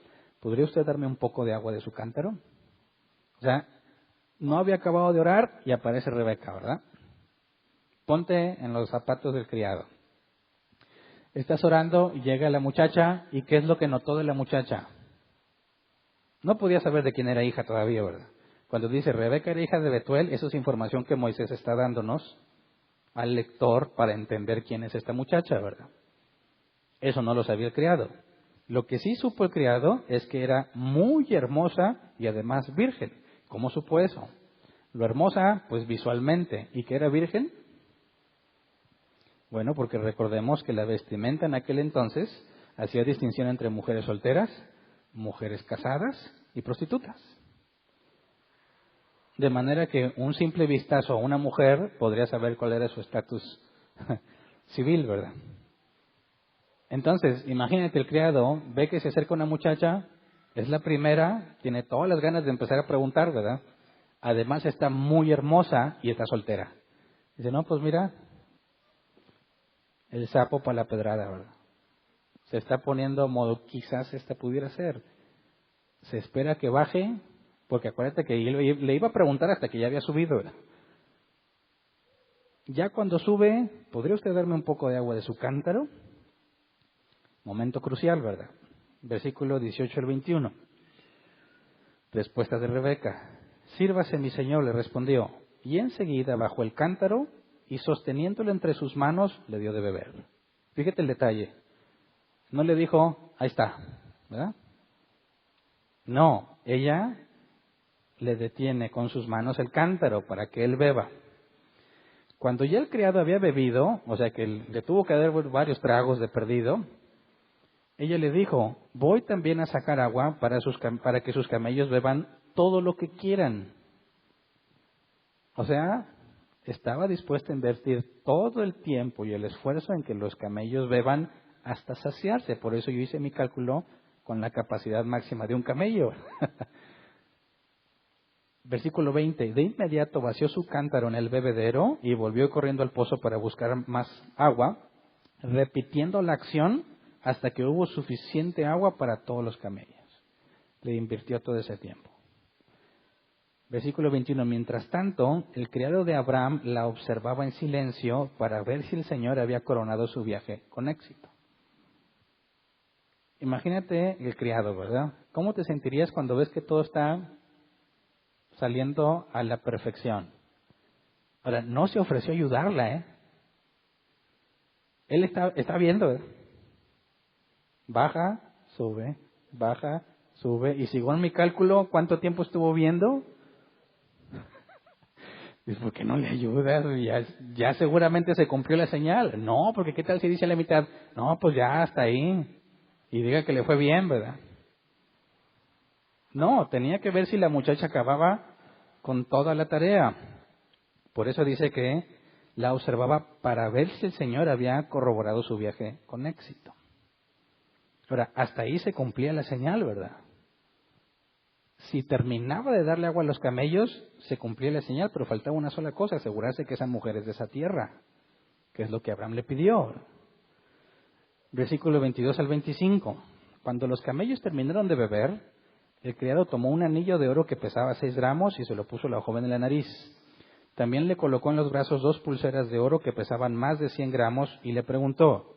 ¿podría usted darme un poco de agua de su cántaro? O sea, no había acabado de orar y aparece Rebeca, ¿verdad? Ponte en los zapatos del criado. Estás orando y llega la muchacha, ¿y qué es lo que notó de la muchacha? No podía saber de quién era hija todavía, ¿verdad? Cuando dice Rebeca era hija de Betuel, eso es información que Moisés está dándonos al lector para entender quién es esta muchacha, ¿verdad? Eso no lo sabía el criado. Lo que sí supo el criado es que era muy hermosa y además virgen. ¿Cómo supo eso? Lo hermosa, pues visualmente. ¿Y que era virgen? Bueno, porque recordemos que la vestimenta en aquel entonces hacía distinción entre mujeres solteras, mujeres casadas y prostitutas. De manera que un simple vistazo a una mujer podría saber cuál era su estatus civil, ¿verdad? Entonces, imagínate, el criado ve que se acerca una muchacha, es la primera, tiene todas las ganas de empezar a preguntar, ¿verdad? Además está muy hermosa y está soltera. Dice, no, pues mira, el sapo para la pedrada, ¿verdad? Se está poniendo a modo, quizás esta pudiera ser. Se espera que baje, porque acuérdate que le iba a preguntar hasta que ya había subido, ¿verdad? Ya cuando sube, ¿podría usted darme un poco de agua de su cántaro? Momento crucial, ¿verdad? Versículo 18 al 21. Respuesta de Rebeca. Sírvase, mi señor, le respondió. Y enseguida bajó el cántaro y sosteniéndolo entre sus manos le dio de beber. Fíjate el detalle. No le dijo, ahí está, ¿verdad? No, ella le detiene con sus manos el cántaro para que él beba. Cuando ya el criado había bebido, o sea que le tuvo que dar varios tragos de perdido, ella le dijo, voy también a sacar agua para que sus camellos beban todo lo que quieran. O sea, estaba dispuesta a invertir todo el tiempo y el esfuerzo en que los camellos beban hasta saciarse. Por eso yo hice mi cálculo con la capacidad máxima de un camello. Versículo 20. De inmediato vació su cántaro en el bebedero y volvió corriendo al pozo para buscar más agua, repitiendo la acción hasta que hubo suficiente agua para todos los camellos. Le invirtió todo ese tiempo. Versículo 21. Mientras tanto, el criado de Abraham la observaba en silencio para ver si el Señor había coronado su viaje con éxito. Imagínate el criado, ¿verdad? ¿Cómo te sentirías cuando ves que todo está saliendo a la perfección. Ahora, no se ofreció a ayudarla, ¿eh? Él está viendo, ¿eh? Baja, sube. Y según mi cálculo, ¿cuánto tiempo estuvo viendo? Dice, ¿por qué no le ayudas? Ya seguramente se cumplió la señal. No, porque ¿qué tal si dice a la mitad? No, pues ya hasta ahí. Y diga que le fue bien, ¿verdad? No, tenía que ver si la muchacha acababa con toda la tarea. Por eso dice que la observaba para ver si el Señor había corroborado su viaje con éxito. Ahora, hasta ahí se cumplía la señal, ¿verdad? Si terminaba de darle agua a los camellos, se cumplía la señal, pero faltaba una sola cosa, asegurarse que esa mujer es de esa tierra, que es lo que Abraham le pidió. Versículo 22 al 25. Cuando los camellos terminaron de beber, el criado tomó un anillo de oro que pesaba 6 gramos y se lo puso a la joven en la nariz. También le colocó en los brazos 2 pulseras de oro que pesaban más de 100 gramos y le preguntó,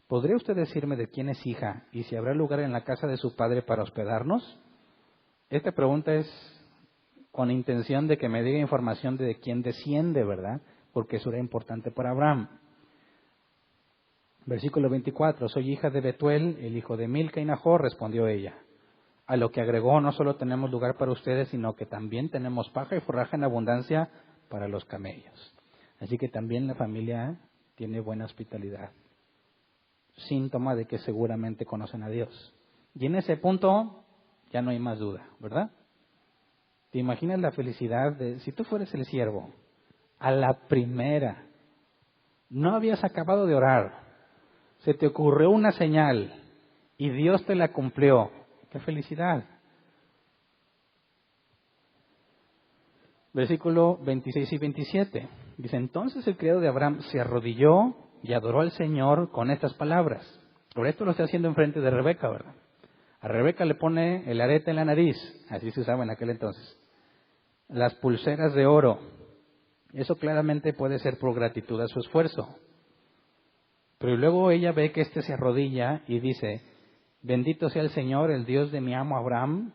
¿podría usted decirme de quién es hija y si habrá lugar en la casa de su padre para hospedarnos? Esta pregunta es con intención de que me diga información de quién desciende, ¿verdad? Porque eso era importante para Abraham. Versículo 24, soy hija de Betuel, el hijo de Milca y Nahor, respondió ella. A lo que agregó, no solo tenemos lugar para ustedes, sino que también tenemos paja y forraje en abundancia para los camellos. Así que también la familia tiene buena hospitalidad. Síntoma de que seguramente conocen a Dios. Y en ese punto ya no hay más duda, ¿verdad? ¿Te imaginas la felicidad de, si tú fueras el siervo, a la primera, no habías acabado de orar, se te ocurrió una señal y Dios te la cumplió? ¡Qué felicidad! Versículo 26 y 27. Dice, entonces el criado de Abraham se arrodilló y adoró al Señor con estas palabras. Ahora esto lo está haciendo enfrente de Rebeca, ¿verdad? A Rebeca le pone el arete en la nariz, así se usaba en aquel entonces. Las pulseras de oro. Eso claramente puede ser por gratitud a su esfuerzo. Pero luego ella ve que se arrodilla y dice, bendito sea el Señor, el Dios de mi amo Abraham,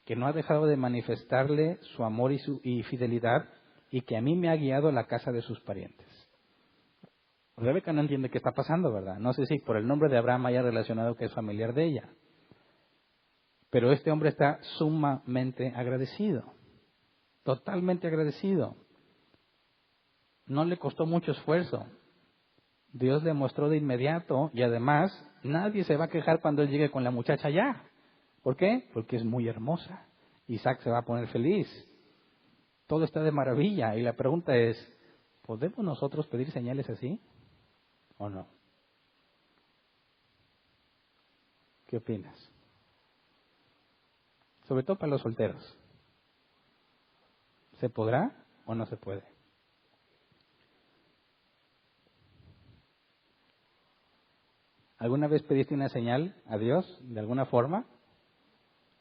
que no ha dejado de manifestarle su amor y fidelidad, y que a mí me ha guiado a la casa de sus parientes. Rebeca no entiende qué está pasando, ¿verdad? No sé si por el nombre de Abraham haya relacionado que es familiar de ella. Pero este hombre está sumamente agradecido, totalmente agradecido. No le costó mucho esfuerzo. Dios le mostró de inmediato y además nadie se va a quejar cuando él llegue con la muchacha allá. ¿Por qué? Porque es muy hermosa. Isaac se va a poner feliz. Todo está de maravilla. Y la pregunta es, ¿podemos nosotros pedir señales así o no? ¿Qué opinas? Sobre todo para los solteros. ¿Se podrá o no se puede? ¿Alguna vez pediste una señal a Dios de alguna forma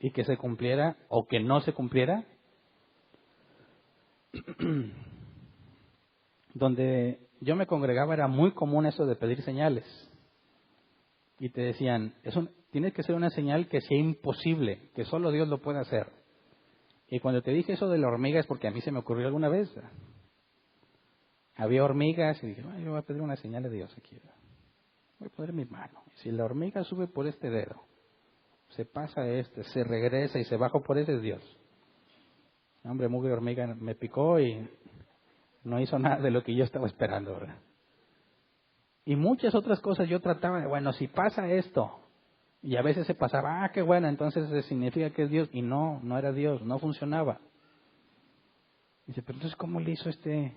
y que se cumpliera o que no se cumpliera? Donde yo me congregaba era muy común eso de pedir señales. Y te decían, tiene que ser una señal que sea imposible, que solo Dios lo puede hacer. Y cuando te dije eso de la hormiga es porque a mí se me ocurrió alguna vez. Había hormigas y dije, yo voy a pedir una señal a Dios aquí. Voy a poner mi mano. Si la hormiga sube por este dedo, se pasa se regresa y se baja por ese, es Dios. Hombre, mugre hormiga me picó y no hizo nada de lo que yo estaba esperando, ¿verdad? Y muchas otras cosas yo trataba de, bueno, si pasa esto, y a veces se pasaba, qué bueno, entonces significa que es Dios, y no era Dios, no funcionaba. Dice, pero entonces, ¿cómo le hizo este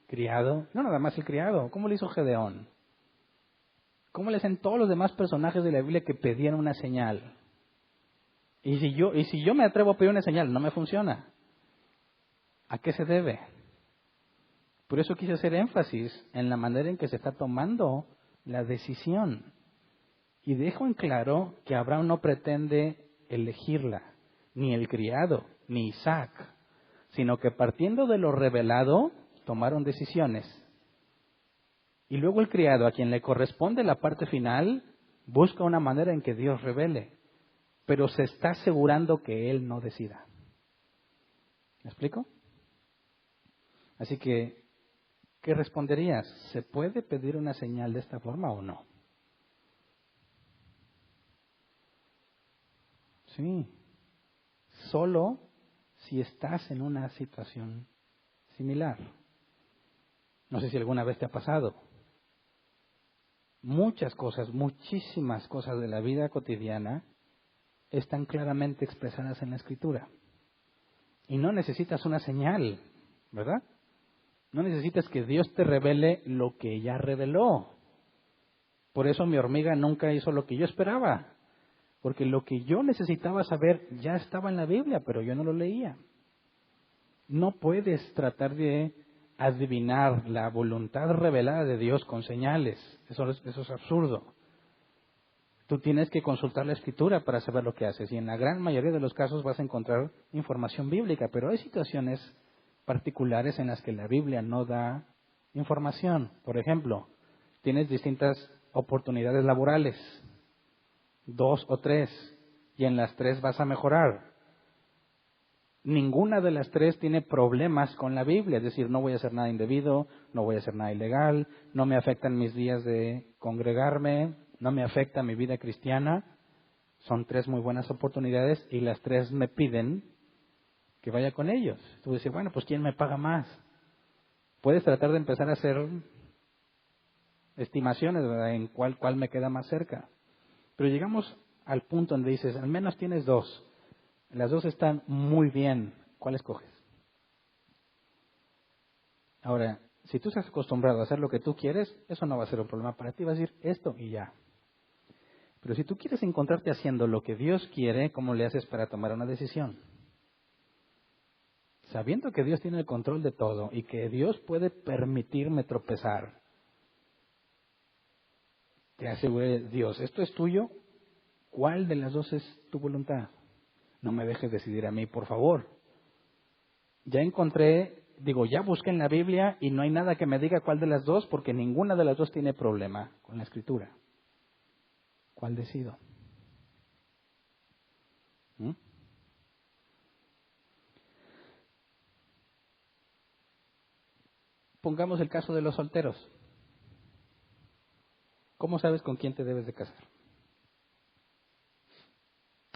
criado? No nada más el criado, ¿cómo le hizo Gedeón? ¿Cómo le hacen todos los demás personajes de la Biblia que pedían una señal? Y si yo me atrevo a pedir una señal, no me funciona. ¿A qué se debe? Por eso quise hacer énfasis en la manera en que se está tomando la decisión. Y dejo en claro que Abraham no pretende elegirla, ni el criado, ni Isaac, sino que partiendo de lo revelado, tomaron decisiones. Y luego el criado, a quien le corresponde la parte final, busca una manera en que Dios revele, pero se está asegurando que él no decida. ¿Me explico? Así que, ¿qué responderías? ¿Se puede pedir una señal de esta forma o no? Sí, solo si estás en una situación similar. No sé si alguna vez te ha pasado. Muchas cosas, muchísimas cosas de la vida cotidiana están claramente expresadas en la Escritura. Y no necesitas una señal, ¿verdad? No necesitas que Dios te revele lo que ya reveló. Por eso mi hormiga nunca hizo lo que yo esperaba. Porque lo que yo necesitaba saber ya estaba en la Biblia, pero yo no lo leía. No puedes tratar de adivinar la voluntad revelada de Dios con señales. Eso es absurdo. Tú tienes que consultar la Escritura para saber lo que haces. Y en la gran mayoría de los casos vas a encontrar información bíblica. Pero hay situaciones particulares en las que la Biblia no da información. Por ejemplo, tienes distintas oportunidades laborales. 2 o 3, y en las 3 vas a mejorar. Ninguna de las 3 tiene problemas con la Biblia, es decir, no voy a hacer nada indebido, no voy a hacer nada ilegal, no me afectan mis días de congregarme, no me afecta mi vida cristiana. Son 3 muy buenas oportunidades y las 3 me piden que vaya con ellos. Tú dices, bueno, pues ¿quién me paga más? Puedes tratar de empezar a hacer estimaciones, ¿verdad?, en cuál me queda más cerca. Pero llegamos al punto donde dices, al menos tienes 2. Las 2 están muy bien. ¿Cuál escoges? Ahora, si tú estás acostumbrado a hacer lo que tú quieres, eso no va a ser un problema para ti. Vas a decir esto y ya. Pero si tú quieres encontrarte haciendo lo que Dios quiere, ¿cómo le haces para tomar una decisión? Sabiendo que Dios tiene el control de todo y que Dios puede permitirme tropezar, te aseguré, Dios, ¿esto es tuyo? ¿Cuál de las 2 es tu voluntad? No me dejes decidir a mí, por favor. Ya ya busqué en la Biblia y no hay nada que me diga cuál de las 2, porque ninguna de las 2 tiene problema con la Escritura. ¿Cuál decido? ¿Mm? Pongamos el caso de los solteros. ¿Cómo sabes con quién te debes de casar?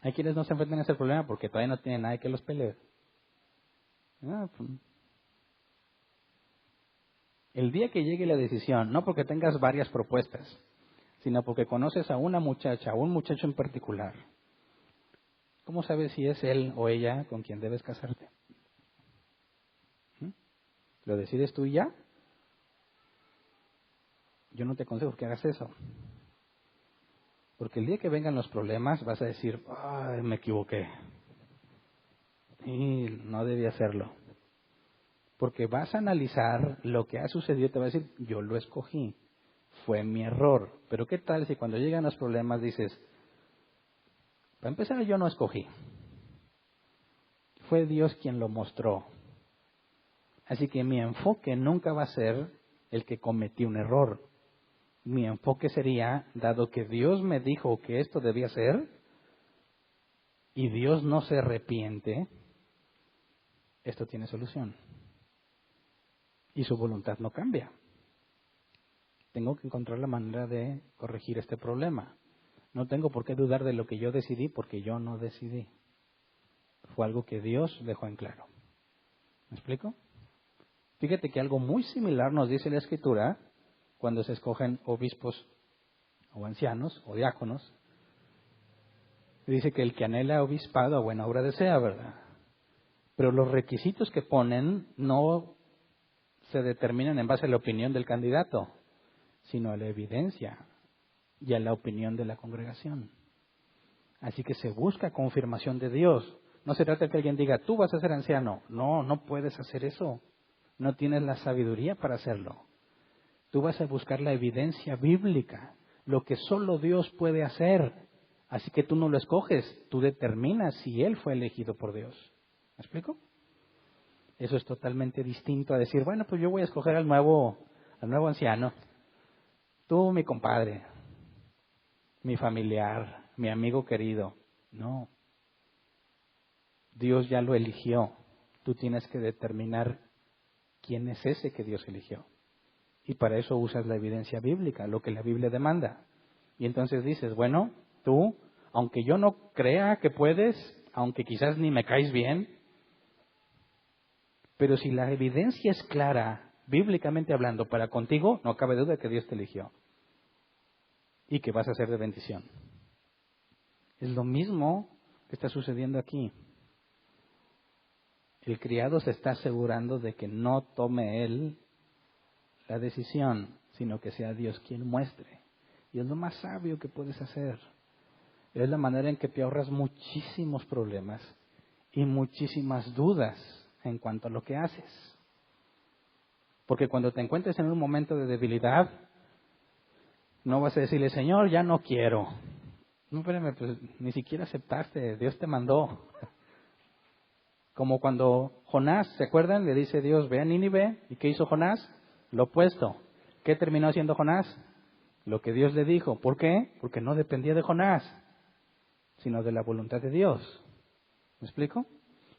Hay quienes no se enfrentan a ese problema porque todavía no tienen nadie que los pelee. Pues, el día que llegue la decisión, no porque tengas varias propuestas, sino porque conoces a una muchacha o un muchacho en particular, ¿cómo sabes si es él o ella con quien debes casarte? ¿Lo decides tú y ya? Yo no te aconsejo que hagas eso. Porque el día que vengan los problemas vas a decir, ay, me equivoqué. Y no debí hacerlo. Porque vas a analizar lo que ha sucedido y te vas a decir, yo lo escogí. Fue mi error. Pero ¿qué tal si cuando llegan los problemas dices, para empezar yo no escogí. Fue Dios quien lo mostró. Así que mi enfoque nunca va a ser el que cometí un error. Mi enfoque sería, dado que Dios me dijo que esto debía ser, y Dios no se arrepiente, esto tiene solución. Y su voluntad no cambia. Tengo que encontrar la manera de corregir este problema. No tengo por qué dudar de lo que yo decidí porque yo no decidí. Fue algo que Dios dejó en claro. ¿Me explico? Fíjate que algo muy similar nos dice la Escritura cuando se escogen obispos o ancianos o diáconos. Dice que el que anhela obispado a buena obra desea, ¿verdad? Pero los requisitos que ponen no se determinan en base a la opinión del candidato, sino a la evidencia y a la opinión de la congregación. Así que se busca confirmación de Dios. No se trata de que alguien diga, tú vas a ser anciano. No, no puedes hacer eso. No tienes la sabiduría para hacerlo. Tú vas a buscar la evidencia bíblica, lo que solo Dios puede hacer. Así que tú no lo escoges, tú determinas si Él fue elegido por Dios. ¿Me explico? Eso es totalmente distinto a decir, bueno, pues yo voy a escoger al nuevo anciano. Tú, mi compadre, mi familiar, mi amigo querido. No. Dios ya lo eligió. tú tienes que determinar quién es ese que Dios eligió. Y para eso usas la evidencia bíblica, lo que la Biblia demanda. Y entonces dices, bueno, tú, aunque yo no crea que puedes, aunque quizás ni me caes bien, pero si la evidencia es clara, bíblicamente hablando, para contigo, no cabe duda que Dios te eligió. Y que vas a ser de bendición. Es lo mismo que está sucediendo aquí. El criado se está asegurando de que no tome él la decisión, sino que sea Dios quien muestre. Y es lo más sabio que puedes hacer. Es la manera en que te ahorras muchísimos problemas y muchísimas dudas en cuanto a lo que haces. Porque cuando te encuentres en un momento de debilidad, no vas a decirle, Señor, ya no quiero. No, espérame, pues ni siquiera aceptaste, Dios te mandó. Como cuando Jonás, ¿se acuerdan? Le dice Dios, ve a Nínive. ¿Y qué hizo Jonás? Lo opuesto. ¿Qué terminó haciendo Jonás? Lo que Dios le dijo. ¿Por qué? Porque no dependía de Jonás, sino de la voluntad de Dios. ¿Me explico?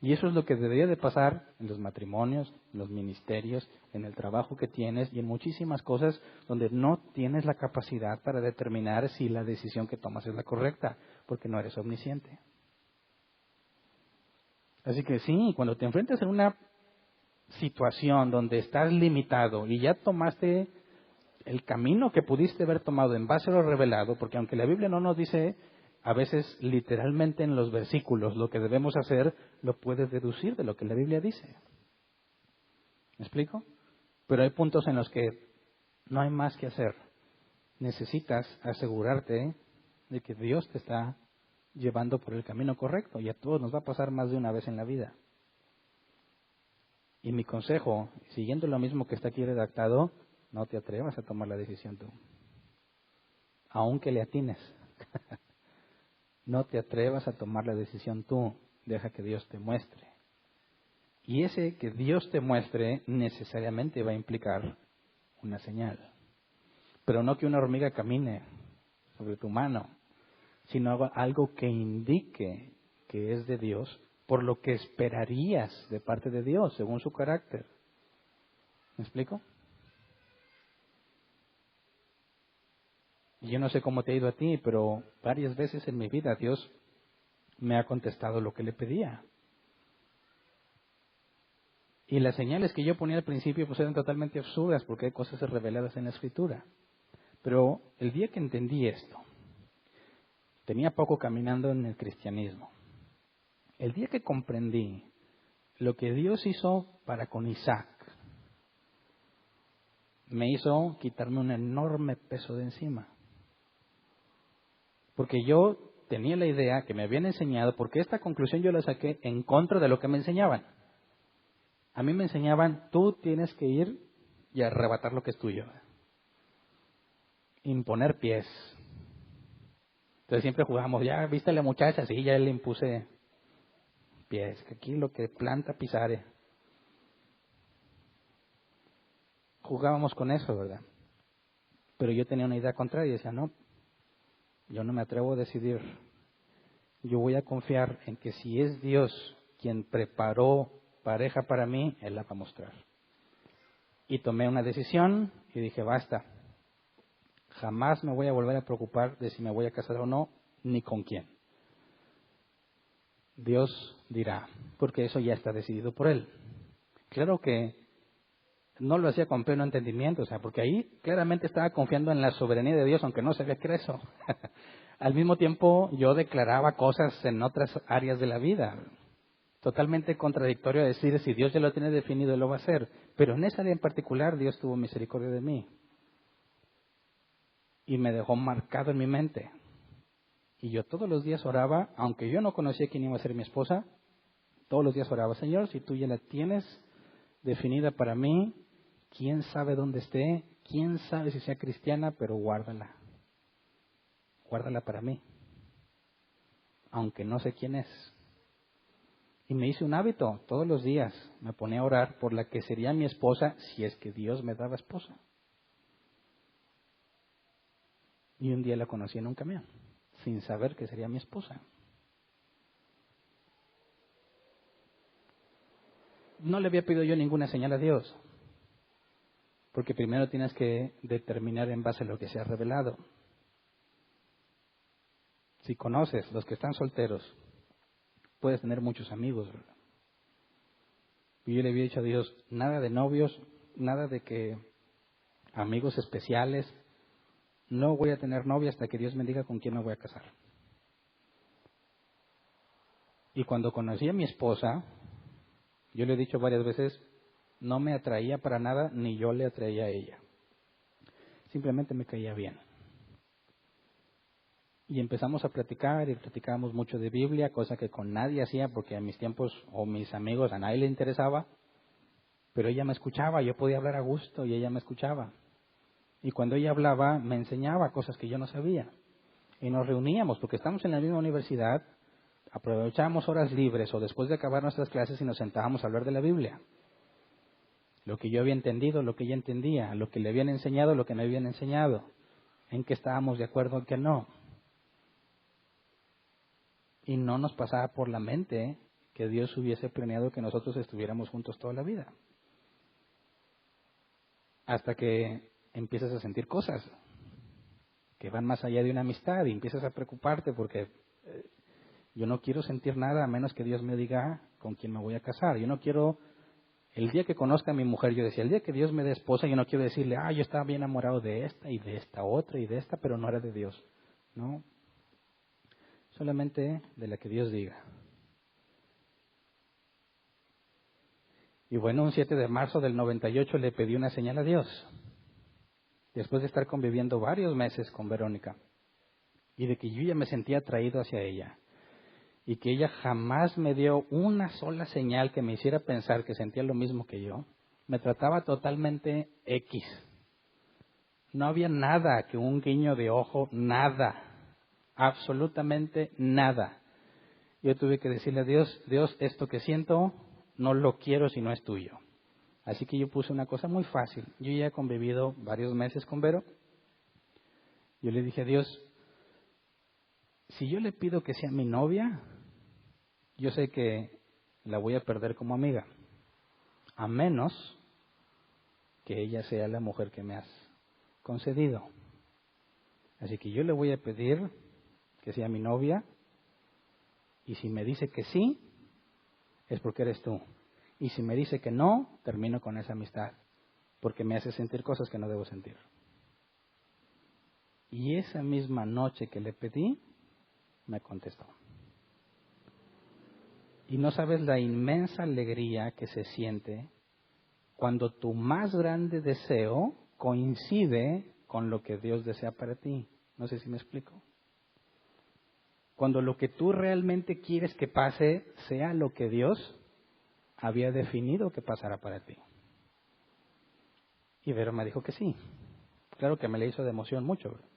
Y eso es lo que debería de pasar en los matrimonios, en los ministerios, en el trabajo que tienes y en muchísimas cosas donde no tienes la capacidad para determinar si la decisión que tomas es la correcta, porque no eres omnisciente. Así que sí, cuando te enfrentas en una situación donde estás limitado y ya tomaste el camino que pudiste haber tomado en base a lo revelado, porque aunque la Biblia no nos dice a veces literalmente en los versículos lo que debemos hacer, lo puedes deducir de lo que la Biblia dice. ¿Me explico? Pero hay puntos en los que no hay más que hacer. Necesitas asegurarte de que Dios te está llevando por el camino correcto, y a todos nos va a pasar más de una vez en la vida. Y mi consejo, siguiendo lo mismo que está aquí redactado, no te atrevas a tomar la decisión tú, aunque le atines. No te atrevas a tomar la decisión tú, deja que Dios te muestre. Y ese que Dios te muestre necesariamente va a implicar una señal. Pero no que una hormiga camine sobre tu mano, sino algo que indique que es de Dios, por lo que esperarías de parte de Dios, según su carácter. ¿Me explico? Yo no sé cómo te ha ido a ti, pero varias veces en mi vida Dios me ha contestado lo que le pedía. Y las señales que yo ponía al principio pues eran totalmente absurdas porque hay cosas reveladas en la Escritura. Pero el día que entendí esto, tenía poco caminando en el cristianismo. El día que comprendí lo que Dios hizo para con Isaac, me hizo quitarme un enorme peso de encima. Porque yo tenía la idea que me habían enseñado, porque esta conclusión yo la saqué en contra de lo que me enseñaban. A mí me enseñaban, tú tienes que ir y arrebatar lo que es tuyo. Imponer pies. Entonces siempre jugábamos, ya viste a la muchacha, sí, ya le impuse pies, que aquí lo que planta pisare. Jugábamos con eso, ¿verdad? Pero yo tenía una idea contraria y decía, no, yo no me atrevo a decidir. Yo voy a confiar en que si es Dios quien preparó pareja para mí, Él la va a mostrar. Y tomé una decisión y dije, basta. Jamás me voy a volver a preocupar de si me voy a casar o no, ni con quién. Dios dirá, porque eso ya está decidido por Él. Claro que no lo hacía con pleno entendimiento, o sea, porque ahí claramente estaba confiando en la soberanía de Dios, aunque no sabía qué era eso. Al mismo tiempo, yo declaraba cosas en otras áreas de la vida. Totalmente contradictorio decir, si Dios ya lo tiene definido, Él lo va a hacer. Pero en esa área en particular, Dios tuvo misericordia de mí. Y me dejó marcado en mi mente. Y yo todos los días oraba, aunque yo no conocía quién iba a ser mi esposa, todos los días oraba, Señor, si tú ya la tienes definida para mí, quién sabe dónde esté, quién sabe si sea cristiana, pero guárdala. Guárdala para mí, aunque no sé quién es. Y me hice un hábito, todos los días me ponía a orar por la que sería mi esposa, si es que Dios me daba esposa. Y un día la conocí en un camión, sin saber que sería mi esposa. no le había pedido yo ninguna señal a Dios, porque primero tienes que determinar en base a lo que se ha revelado. Si conoces, los que están solteros, puedes tener muchos amigos, ¿verdad? Y yo le había dicho a Dios, nada de novios, nada de que amigos especiales, no voy a tener novia hasta que Dios me diga con quién me voy a casar. Y cuando conocí a mi esposa, yo le he dicho varias veces, no me atraía para nada, ni yo le atraía a ella. Simplemente me caía bien. Y empezamos a platicar y platicábamos mucho de Biblia, cosa que con nadie hacía porque a mis tiempos o mis amigos a nadie le interesaba, pero ella me escuchaba, yo podía hablar a gusto y ella me escuchaba. Y cuando ella hablaba me enseñaba cosas que yo no sabía. Y nos reuníamos porque estamos en la misma universidad, aprovechábamos horas libres o después de acabar nuestras clases y nos sentábamos a hablar de la Biblia. Lo que yo había entendido, lo que ella entendía, lo que le habían enseñado, lo que me habían enseñado, en qué estábamos de acuerdo, en qué no. Y no nos pasaba por la mente que Dios hubiese planeado que nosotros estuviéramos juntos toda la vida. Hasta que empiezas a sentir cosas que van más allá de una amistad y empiezas a preocuparte porque yo no quiero sentir nada a menos que Dios me diga con quién me voy a casar. Yo no quiero, el día que conozca a mi mujer, yo decía, el día que Dios me dé esposa, yo no quiero decirle, yo estaba bien enamorado de esta y de esta otra y de esta, pero no era de Dios. No, solamente de la que Dios diga. Y bueno, un 7 de marzo del 98 le pedí una señal a Dios, después de estar conviviendo varios meses con Verónica, y de que yo ya me sentía atraído hacia ella, y que ella jamás me dio una sola señal que me hiciera pensar que sentía lo mismo que yo. Me trataba totalmente X. No había nada que un guiño de ojo, nada, absolutamente nada. Yo tuve que decirle a Dios, Dios, esto que siento no lo quiero si no es tuyo. Así que yo puse una cosa muy fácil. Yo ya he convivido varios meses con Vero. Yo le dije a Dios, si yo le pido que sea mi novia, yo sé que la voy a perder como amiga, a menos que ella sea la mujer que me has concedido. Así que yo le voy a pedir que sea mi novia, y si me dice que sí, es porque eres tú. Y si me dice que no, termino con esa amistad, porque me hace sentir cosas que no debo sentir. Y esa misma noche que le pedí, me contestó. Y no sabes la inmensa alegría que se siente cuando tu más grande deseo coincide con lo que Dios desea para ti. No sé si me explico. Cuando lo que tú realmente quieres que pase sea lo que Dios había definido que pasara para ti. Y Vero me dijo que sí. Claro que me le hizo de emoción mucho, ¿verdad?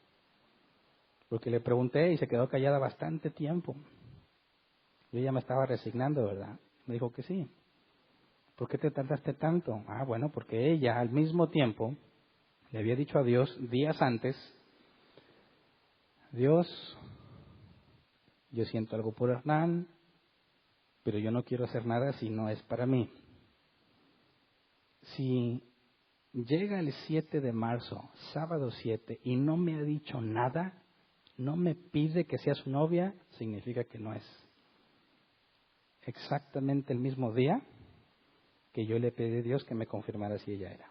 Porque le pregunté y se quedó callada bastante tiempo. Yo ya me estaba resignando, ¿verdad? Me dijo que sí. ¿Por qué te tardaste tanto? Bueno, porque ella al mismo tiempo le había dicho a Dios días antes, Dios, yo siento algo por Hernán, pero yo no quiero hacer nada si no es para mí. Si llega el 7 de marzo, sábado 7, y no me ha dicho nada, no me pide que sea su novia, significa que no es. Exactamente el mismo día que yo le pedí a Dios que me confirmara si ella era.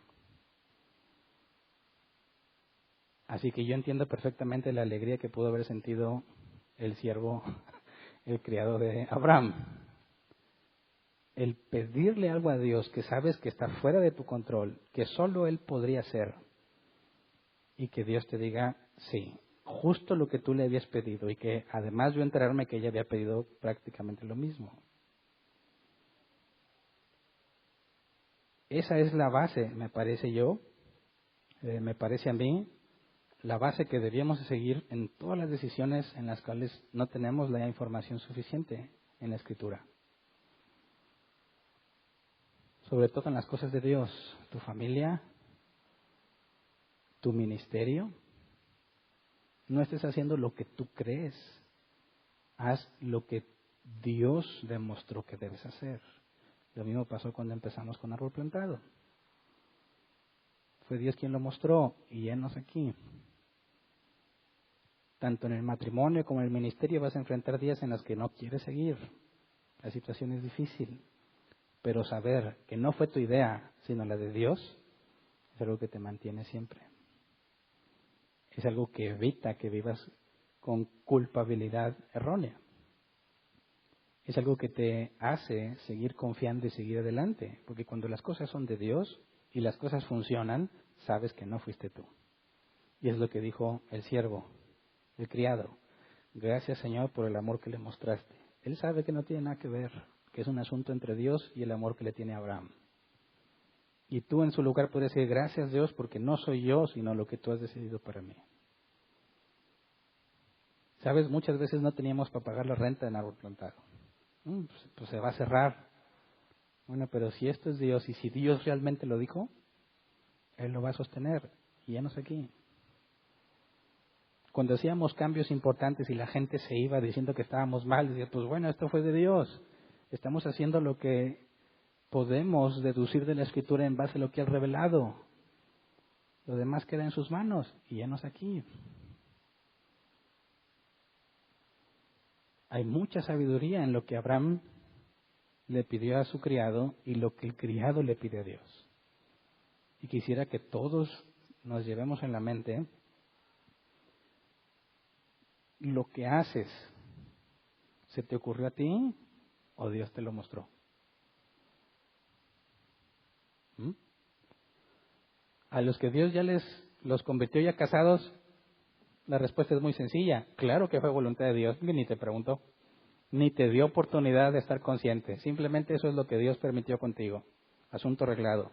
Así que yo entiendo perfectamente la alegría que pudo haber sentido el siervo, el criado de Abraham. El pedirle algo a Dios que sabes que está fuera de tu control, que solo Él podría hacer, y que Dios te diga, sí, justo lo que tú le habías pedido, y que además yo enterarme que ella había pedido prácticamente lo mismo. Esa es la base, me parece me parece a mí, la base que debíamos seguir en todas las decisiones en las cuales no tenemos la información suficiente en la Escritura. Sobre todo en las cosas de Dios, tu familia, tu ministerio. No estés haciendo lo que tú crees, haz lo que Dios demostró que debes hacer. Lo mismo pasó cuando empezamos con Árbol Plantado. Fue Dios quien lo mostró y henos aquí. Tanto en el matrimonio como en el ministerio vas a enfrentar días en los que no quieres seguir. La situación es difícil, pero saber que no fue tu idea, sino la de Dios, es algo que te mantiene siempre. Es algo que evita que vivas con culpabilidad errónea. Es algo que te hace seguir confiando y seguir adelante, porque cuando las cosas son de Dios y las cosas funcionan, sabes que no fuiste tú. Y es lo que dijo el siervo, el criado. Gracias, Señor, por el amor que le mostraste. Él sabe que no tiene nada que ver, que es un asunto entre Dios y el amor que le tiene a Abraham. Y tú en su lugar puedes decir, gracias, Dios, porque no soy yo, sino lo que tú has decidido para mí. ¿Sabes? Muchas veces no teníamos para pagar la renta en Árbol Plantado. Pues se va a cerrar. Bueno, pero si esto es Dios y si Dios realmente lo dijo, Él lo va a sostener. Y ya no sé aquí. Cuando hacíamos cambios importantes y la gente se iba diciendo que estábamos mal, decía, pues bueno, esto fue de Dios. Estamos haciendo lo que podemos deducir de la Escritura en base a lo que ha revelado. Lo demás queda en sus manos y ya no es aquí. Hay mucha sabiduría en lo que Abraham le pidió a su criado y lo que el criado le pide a Dios. Y quisiera que todos nos llevemos en la mente lo que haces. ¿Se te ocurrió a ti o Dios te lo mostró? A los que Dios ya los convirtió ya casados, la respuesta es muy sencilla. Claro que fue voluntad de Dios, ni te preguntó, ni te dio oportunidad de estar consciente. Simplemente eso es lo que Dios permitió contigo. Asunto arreglado.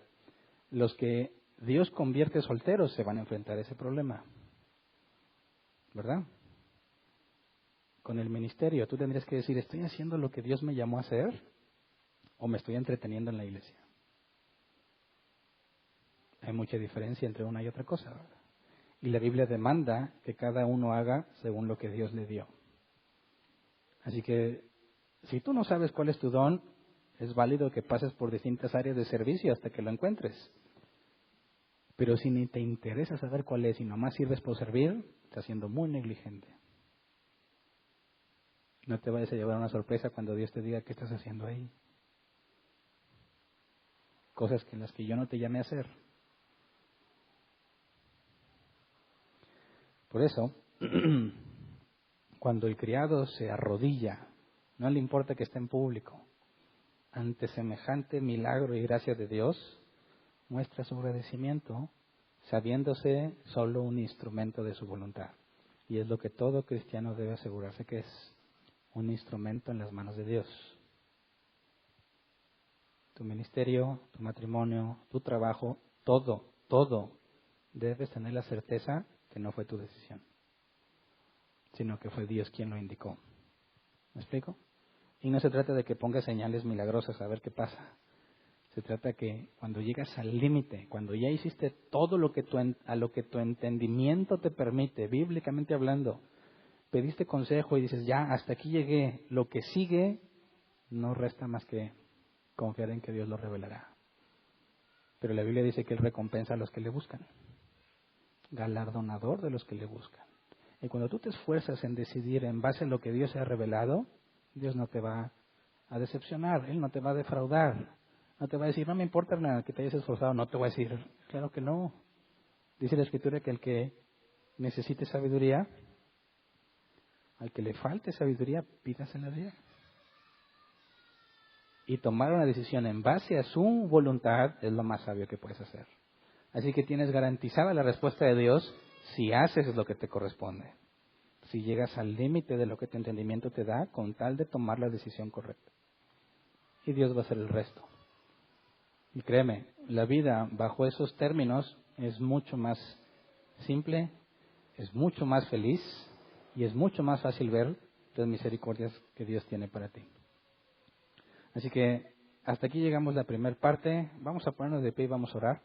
Los que Dios convierte solteros se van a enfrentar a ese problema. ¿Verdad? Con el ministerio, tú tendrías que decir, ¿estoy haciendo lo que Dios me llamó a hacer o me estoy entreteniendo en la iglesia? Hay mucha diferencia entre una y otra cosa, ¿verdad? Y la Biblia demanda que cada uno haga según lo que Dios le dio. Así que, si tú no sabes cuál es tu don, es válido que pases por distintas áreas de servicio hasta que lo encuentres. Pero si ni te interesa saber cuál es y nomás sirves por servir, estás siendo muy negligente. No te vayas a llevar una sorpresa cuando Dios te diga qué estás haciendo ahí. Cosas que en las que yo no te llamé a hacer. Por eso, cuando el criado se arrodilla, no le importa que esté en público, ante semejante milagro y gracia de Dios, muestra su agradecimiento, sabiéndose solo un instrumento de su voluntad. Y es lo que todo cristiano debe asegurarse que es, un instrumento en las manos de Dios. Tu ministerio, tu matrimonio, tu trabajo, todo, debes tener la certeza que no fue tu decisión, sino que fue Dios quien lo indicó. ¿Me explico? Y no se trata de que pongas señales milagrosas a ver qué pasa. Se trata que cuando llegas al límite, cuando ya hiciste todo lo que a lo que tu entendimiento te permite, bíblicamente hablando, pediste consejo y dices, ya, hasta aquí llegué, lo que sigue no resta más que confiar en que Dios lo revelará. Pero la Biblia dice que Él recompensa a los que le buscan, galardonador de los que le buscan. Y cuando tú te esfuerzas en decidir en base a lo que Dios ha revelado, Dios no te va a decepcionar, Él no te va a defraudar. No te va a decir, no me importa nada que te hayas esforzado, no te va a decir, claro que no. Dice la Escritura que el que necesite sabiduría, al que le falte sabiduría, pídasela a Dios. Y tomar una decisión en base a su voluntad es lo más sabio que puedes hacer. Así que tienes garantizada la respuesta de Dios si haces lo que te corresponde. Si llegas al límite de lo que tu entendimiento te da, con tal de tomar la decisión correcta. Y Dios va a hacer el resto. Y créeme, la vida bajo esos términos es mucho más simple, es mucho más feliz y es mucho más fácil ver las misericordias que Dios tiene para ti. Así que hasta aquí llegamos la primera parte. Vamos a ponernos de pie y vamos a orar.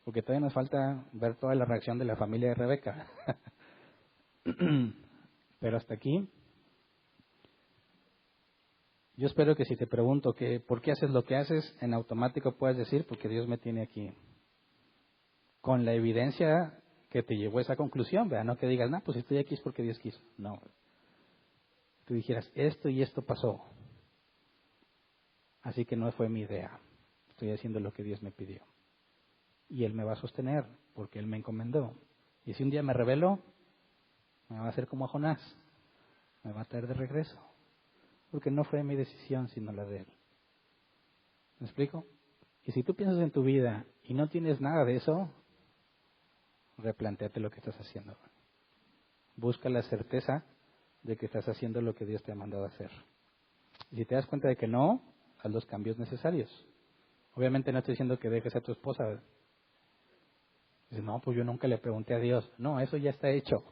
Porque todavía nos falta ver toda la reacción de la familia de Rebeca. Pero hasta aquí Yo espero que si te pregunto que por qué haces lo que haces, en automático puedas decir, porque Dios me tiene aquí. Con la evidencia que te llevó a esa conclusión, ¿verdad? No que digas, no, pues estoy aquí es porque Dios quiso. No. Tú dijeras, esto y esto pasó. Así que no fue mi idea. Estoy haciendo lo que Dios me pidió. Y Él me va a sostener, porque Él me encomendó. Y si un día me rebelo, me va a hacer como a Jonás. Me va a traer de regreso. Porque no fue mi decisión, sino la de Él. ¿Me explico? Y si tú piensas en tu vida y no tienes nada de eso, replantéate lo que estás haciendo. Busca la certeza de que estás haciendo lo que Dios te ha mandado a hacer. Y si te das cuenta de que no, haz los cambios necesarios. Obviamente no estoy diciendo que dejes a tu esposa. Dices, no, pues yo nunca le pregunté a Dios. No, eso ya está hecho.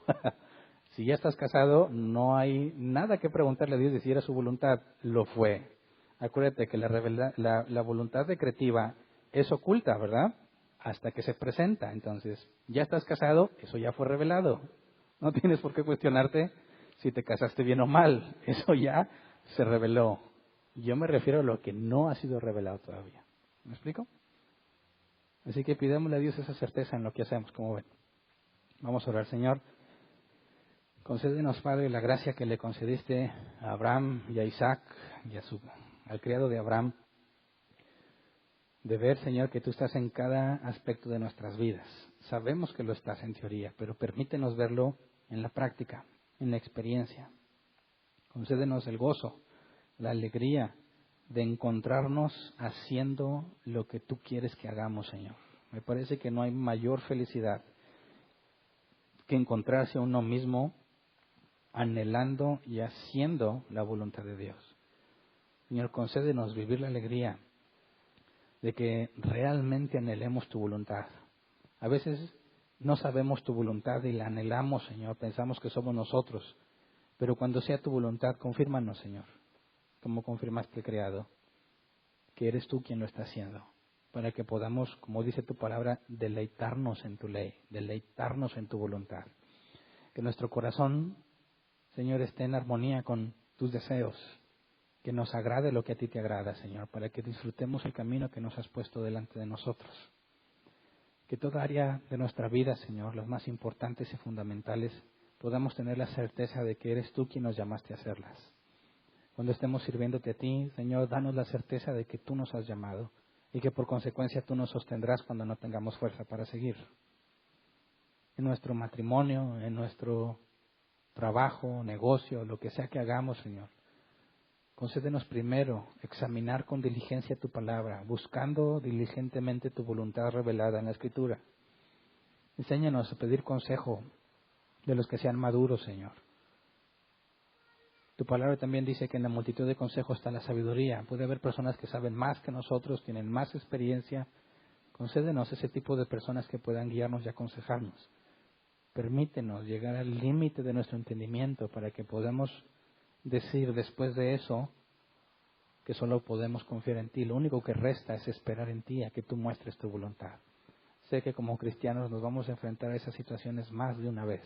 Si ya estás casado, no hay nada que preguntarle a Dios si era su voluntad. Lo fue. Acuérdate que la voluntad decretiva es oculta, ¿verdad? Hasta que se presenta. Entonces, ya estás casado, eso ya fue revelado. No tienes por qué cuestionarte si te casaste bien o mal. Eso ya se reveló. Yo me refiero a lo que no ha sido revelado todavía. ¿Me explico? Así que pidámosle a Dios esa certeza en lo que hacemos, como ven. Vamos a orar, Señor. Concédenos, Padre, la gracia que le concediste a Abraham y a Isaac y al criado de Abraham, de ver, Señor, que tú estás en cada aspecto de nuestras vidas. Sabemos que lo estás en teoría, pero permítenos verlo en la práctica, en la experiencia. Concédenos el gozo, la alegría de encontrarnos haciendo lo que tú quieres que hagamos, Señor. Me parece que no hay mayor felicidad que encontrarse a uno mismo anhelando y haciendo la voluntad de Dios. Señor, concédenos vivir la alegría de que realmente anhelemos tu voluntad. A veces no sabemos tu voluntad y la anhelamos, Señor, pensamos que somos nosotros, pero cuando sea tu voluntad, confírmanos, Señor, como confirmaste el Creado, que eres tú quien lo está haciendo, para que podamos, como dice tu palabra, deleitarnos en tu ley, deleitarnos en tu voluntad. Que nuestro corazón, Señor, esté en armonía con tus deseos, que nos agrade lo que a ti te agrada, Señor, para que disfrutemos el camino que nos has puesto delante de nosotros. Que toda área de nuestra vida, Señor, las más importantes y fundamentales, podamos tener la certeza de que eres tú quien nos llamaste a hacerlas. Cuando estemos sirviéndote a ti, Señor, danos la certeza de que tú nos has llamado y que por consecuencia tú nos sostendrás cuando no tengamos fuerza para seguir. En nuestro matrimonio, en nuestro trabajo, negocio, lo que sea que hagamos, Señor. Concédenos primero examinar con diligencia tu palabra, buscando diligentemente tu voluntad revelada en la Escritura. Enséñanos a pedir consejo de los que sean maduros, Señor. Tu palabra también dice que en la multitud de consejos está la sabiduría. Puede haber personas que saben más que nosotros, tienen más experiencia. Concédenos ese tipo de personas que puedan guiarnos y aconsejarnos. Permítenos llegar al límite de nuestro entendimiento para que podamos decir después de eso que solo podemos confiar en ti. Lo único que resta es esperar en ti a que tú muestres tu voluntad. Sé que como cristianos nos vamos a enfrentar a esas situaciones más de una vez.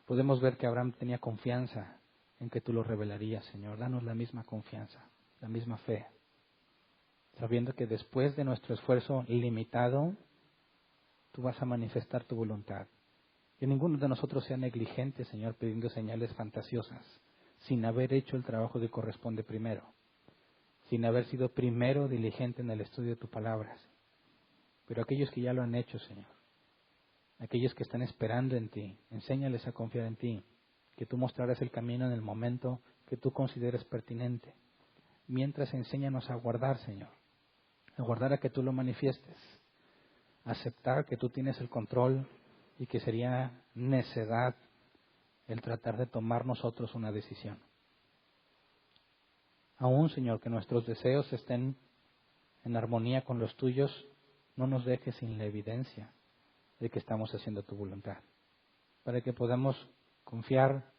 Podemos ver que Abraham tenía confianza en que tú lo revelarías, Señor. Danos la misma confianza, la misma fe, sabiendo que después de nuestro esfuerzo limitado, tú vas a manifestar tu voluntad. Que ninguno de nosotros sea negligente, Señor, pidiendo señales fantasiosas, sin haber hecho el trabajo que corresponde primero, sin haber sido primero diligente en el estudio de tu palabra. Pero aquellos que ya lo han hecho, Señor, aquellos que están esperando en ti, enséñales a confiar en ti, que tú mostrarás el camino en el momento que tú consideres pertinente. Mientras enséñanos a guardar, Señor, a guardar a que tú lo manifiestes, a aceptar que tú tienes el control y que sería necedad el tratar de tomar nosotros una decisión. Aún, Señor, que nuestros deseos estén en armonía con los tuyos, no nos dejes sin la evidencia de que estamos haciendo tu voluntad, para que podamos confiar,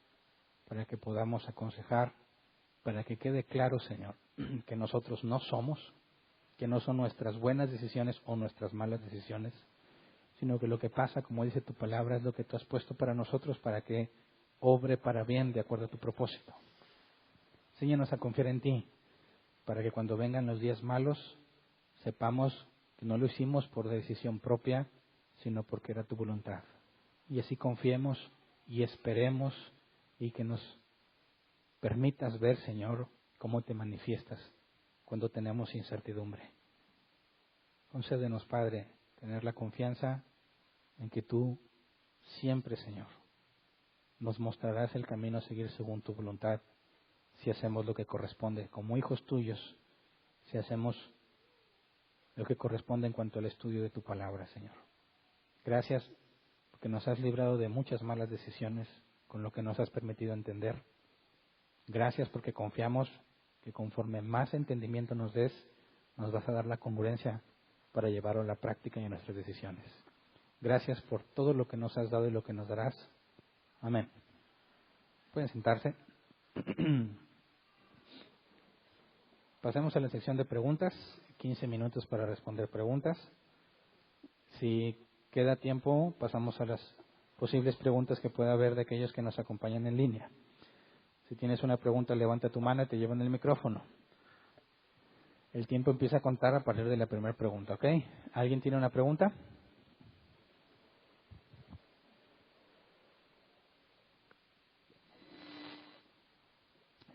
para que podamos aconsejar, para que quede claro, Señor, que nosotros no somos, que no son nuestras buenas decisiones o nuestras malas decisiones, sino que lo que pasa, como dice tu palabra, es lo que tú has puesto para nosotros para que obre para bien de acuerdo a tu propósito. Enséñanos a confiar en ti, para que cuando vengan los días malos, sepamos que no lo hicimos por decisión propia, sino porque era tu voluntad. Y así confiemos y esperemos y que nos permitas ver, Señor, cómo te manifiestas cuando tenemos incertidumbre. Concédenos, Padre, tener la confianza en que tú siempre, Señor, nos mostrarás el camino a seguir según tu voluntad, si hacemos lo que corresponde como hijos tuyos, si hacemos lo que corresponde en cuanto al estudio de tu palabra, Señor. Gracias porque nos has librado de muchas malas decisiones con lo que nos has permitido entender. Gracias porque confiamos que conforme más entendimiento nos des, nos vas a dar la congruencia para llevarlo a la práctica y a nuestras decisiones. Gracias por todo lo que nos has dado y lo que nos darás. Amén. Pueden sentarse. Pasemos a la sección de preguntas. 15 minutos para responder preguntas. Si queda tiempo, pasamos a las posibles preguntas que pueda haber de aquellos que nos acompañan en línea. Si tienes una pregunta, levanta tu mano y te llevan el micrófono. El tiempo empieza a contar a partir de la primera pregunta, ¿ok? ¿Alguien tiene una pregunta?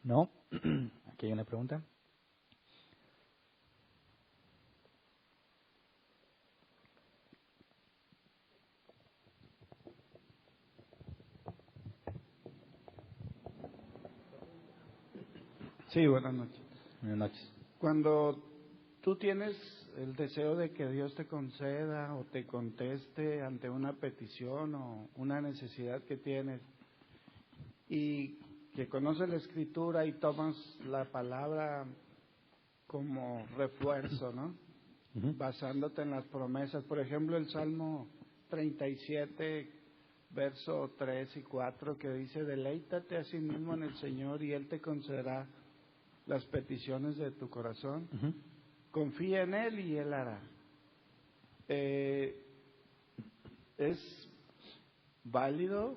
¿No? Aquí hay una pregunta. Sí, buenas noches. Buenas noches. Cuando tú tienes el deseo de que Dios te conceda o te conteste ante una petición o una necesidad que tienes y que conoces la Escritura y tomas la palabra como refuerzo, ¿no? Basándote en las promesas. Por ejemplo, el Salmo 37, verso 3 y 4, que dice: deleítate a sí mismo en el Señor y Él te concederá las peticiones de tu corazón. Confía en Él y Él hará. Es válido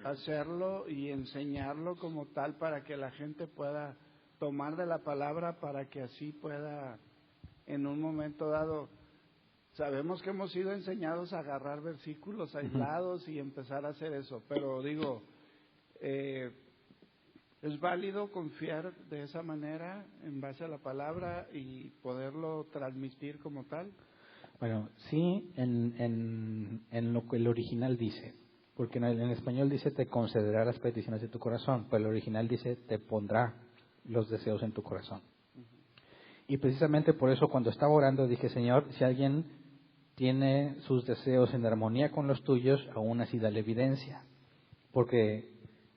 hacerlo y enseñarlo como tal para que la gente pueda tomar de la palabra, para que así pueda en un momento dado. Sabemos que hemos sido enseñados a agarrar versículos aislados y empezar a hacer eso, pero digo, ¿es válido confiar de esa manera en base a la palabra y poderlo transmitir como tal? Bueno, sí, en lo que el original dice, porque en español dice te concederá las peticiones de tu corazón, pero el original dice te pondrá los deseos en tu corazón. Y precisamente por eso cuando estaba orando dije: Señor, si alguien tiene sus deseos en armonía con los tuyos, aún así dale evidencia, porque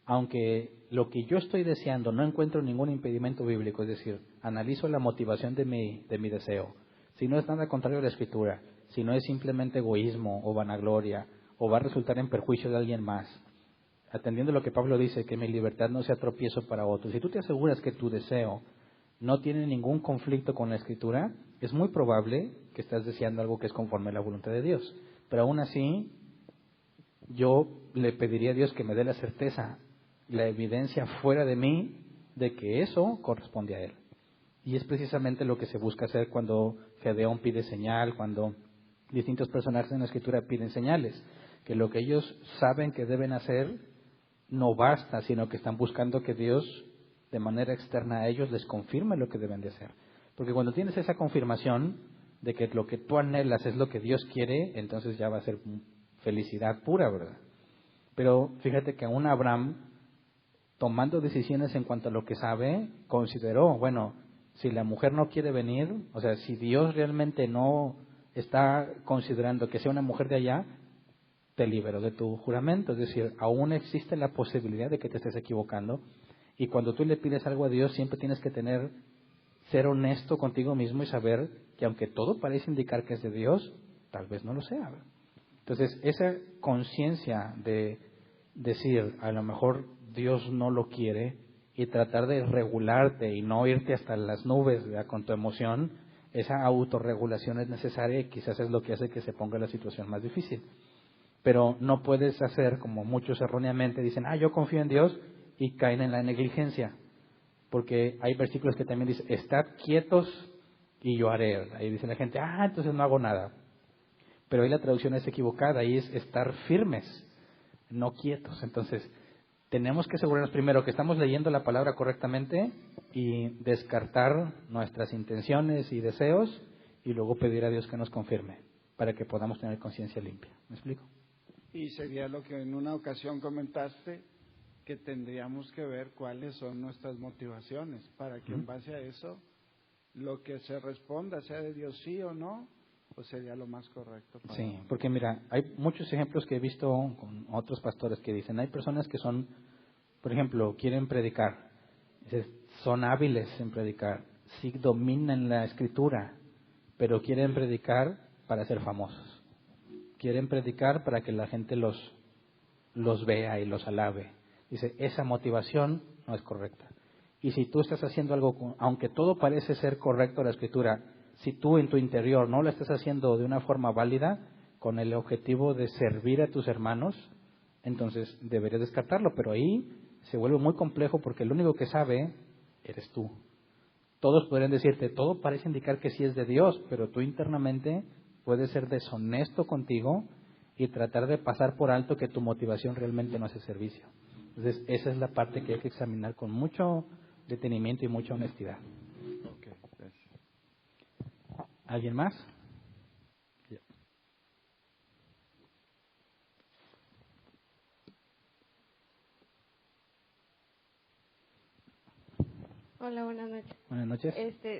aunque lo que yo estoy deseando no encuentro ningún impedimento bíblico, es decir, analizo la motivación de mi deseo, si no es nada contrario a la Escritura, si no es simplemente egoísmo o vanagloria, o va a resultar en perjuicio de alguien más, atendiendo lo que Pablo dice, que mi libertad no sea tropiezo para otros. Si tú te aseguras que tu deseo no tiene ningún conflicto con la Escritura, es muy probable que estás deseando algo que es conforme a la voluntad de Dios. Pero aún así, yo le pediría a Dios que me dé la certeza, la evidencia fuera de mí de que eso corresponde a Él. Y es precisamente lo que se busca hacer cuando Gedeón pide señal, cuando distintos personajes en la Escritura piden señales, que lo que ellos saben que deben hacer no basta, sino que están buscando que Dios, de manera externa a ellos, les confirme lo que deben de hacer. Porque cuando tienes esa confirmación de que lo que tú anhelas es lo que Dios quiere, entonces ya va a ser felicidad pura, ¿verdad? Pero fíjate que aún Abraham, tomando decisiones en cuanto a lo que sabe, consideró, bueno, si la mujer no quiere venir, o sea, si Dios realmente no está considerando que sea una mujer de allá, te libero de tu juramento. Es decir, aún existe la posibilidad de que te estés equivocando, y cuando tú le pides algo a Dios siempre tienes que ser honesto contigo mismo y saber que aunque todo parece indicar que es de Dios, tal vez no lo sea. Entonces, esa conciencia de decir, a lo mejor Dios no lo quiere, y tratar de regularte y no irte hasta las nubes, ¿verdad?, con tu emoción, esa autorregulación es necesaria y quizás es lo que hace que se ponga la situación más difícil. Pero no puedes hacer como muchos erróneamente dicen: yo confío en Dios, y caen en la negligencia. porque hay versículos que también dicen, estad quietos y yo haré. Ahí dice la gente, entonces no hago nada. Pero ahí la traducción es equivocada, ahí es estar firmes, no quietos. Entonces, tenemos que asegurarnos primero que estamos leyendo la palabra correctamente y descartar nuestras intenciones y deseos y luego pedir a Dios que nos confirme para que podamos tener conciencia limpia. ¿Me explico? Y sería lo que en una ocasión comentaste, que tendríamos que ver cuáles son nuestras motivaciones para que en base a eso lo que se responda, sea de Dios sí o no, pues sería lo más correcto. Sí, porque mira, hay muchos ejemplos que he visto con otros pastores que dicen, hay personas que son, por ejemplo, quieren predicar, son hábiles en predicar, sí dominan la escritura, pero quieren predicar para ser famosos, quieren predicar para que la gente los vea y los alabe. Dice, esa motivación no es correcta. Y si tú estás haciendo algo, aunque todo parece ser correcto la escritura, si tú en tu interior no lo estás haciendo de una forma válida, con el objetivo de servir a tus hermanos, entonces deberías descartarlo. Pero ahí se vuelve muy complejo porque el único que sabe eres tú. Todos podrían decirte, todo parece indicar que sí es de Dios, pero tú internamente puedes ser deshonesto contigo y tratar de pasar por alto que tu motivación realmente no es el servicio. Entonces, esa es la parte que hay que examinar con mucho detenimiento y mucha honestidad. Okay, gracias. ¿Alguien más? Yeah. Hola, buenas noches. Buenas noches.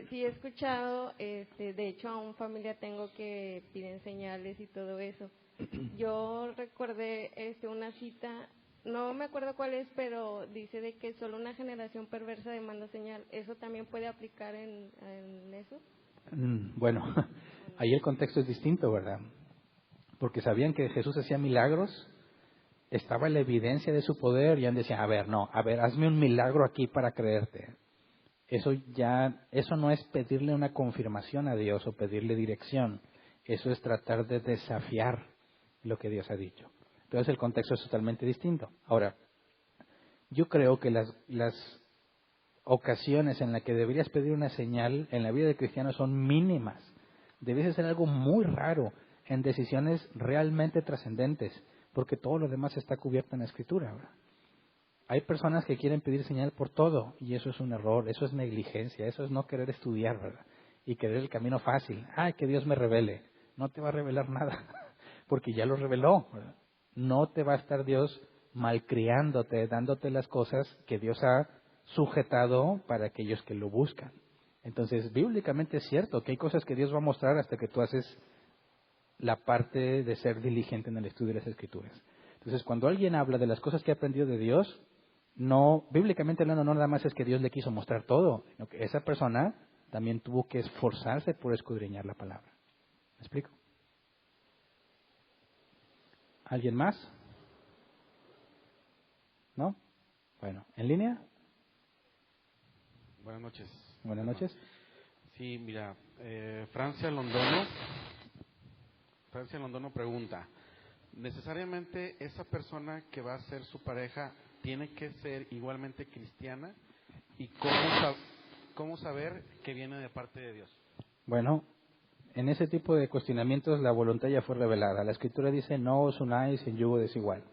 Sí he escuchado, de hecho a un familia tengo que piden señales y todo eso. Yo recordé una cita, no me acuerdo cuál es, pero dice de que solo una generación perversa demanda señal. ¿Eso también puede aplicar en eso? Bueno, ahí el contexto es distinto, ¿verdad? Porque sabían que Jesús hacía milagros, estaba la evidencia de su poder y han decían, a ver, hazme un milagro aquí para creerte. Eso no es pedirle una confirmación a Dios o pedirle dirección. Eso es tratar de desafiar lo que Dios ha dicho. Entonces el contexto es totalmente distinto. Ahora, yo creo que las ocasiones en las que deberías pedir una señal en la vida del cristiano son mínimas. Debes hacer algo muy raro en decisiones realmente trascendentes, porque todo lo demás está cubierto en la Escritura, ¿verdad? Hay personas que quieren pedir señal por todo y eso es un error, eso es negligencia, eso es no querer estudiar, ¿verdad? Y querer el camino fácil. Que Dios me revele. No te va a revelar nada, porque ya lo reveló, ¿verdad? No te va a estar Dios malcriándote, dándote las cosas que Dios ha sujetado para aquellos que lo buscan. Entonces, bíblicamente es cierto que hay cosas que Dios va a mostrar hasta que tú haces la parte de ser diligente en el estudio de las Escrituras. Entonces, cuando alguien habla de las cosas que ha aprendido de Dios, bíblicamente hablando, no nada más es que Dios le quiso mostrar todo, sino que esa persona también tuvo que esforzarse por escudriñar la palabra. ¿Me explico? ¿Alguien más? ¿No? Bueno, ¿en línea? Buenas noches. Buenas noches. Sí, mira, Francia Londono pregunta, ¿necesariamente esa persona que va a ser su pareja tiene que ser igualmente cristiana? ¿Y cómo saber que viene de parte de Dios? Bueno, en ese tipo de cuestionamientos la voluntad ya fue revelada. La Escritura dice, no os unáis en yugo desigual.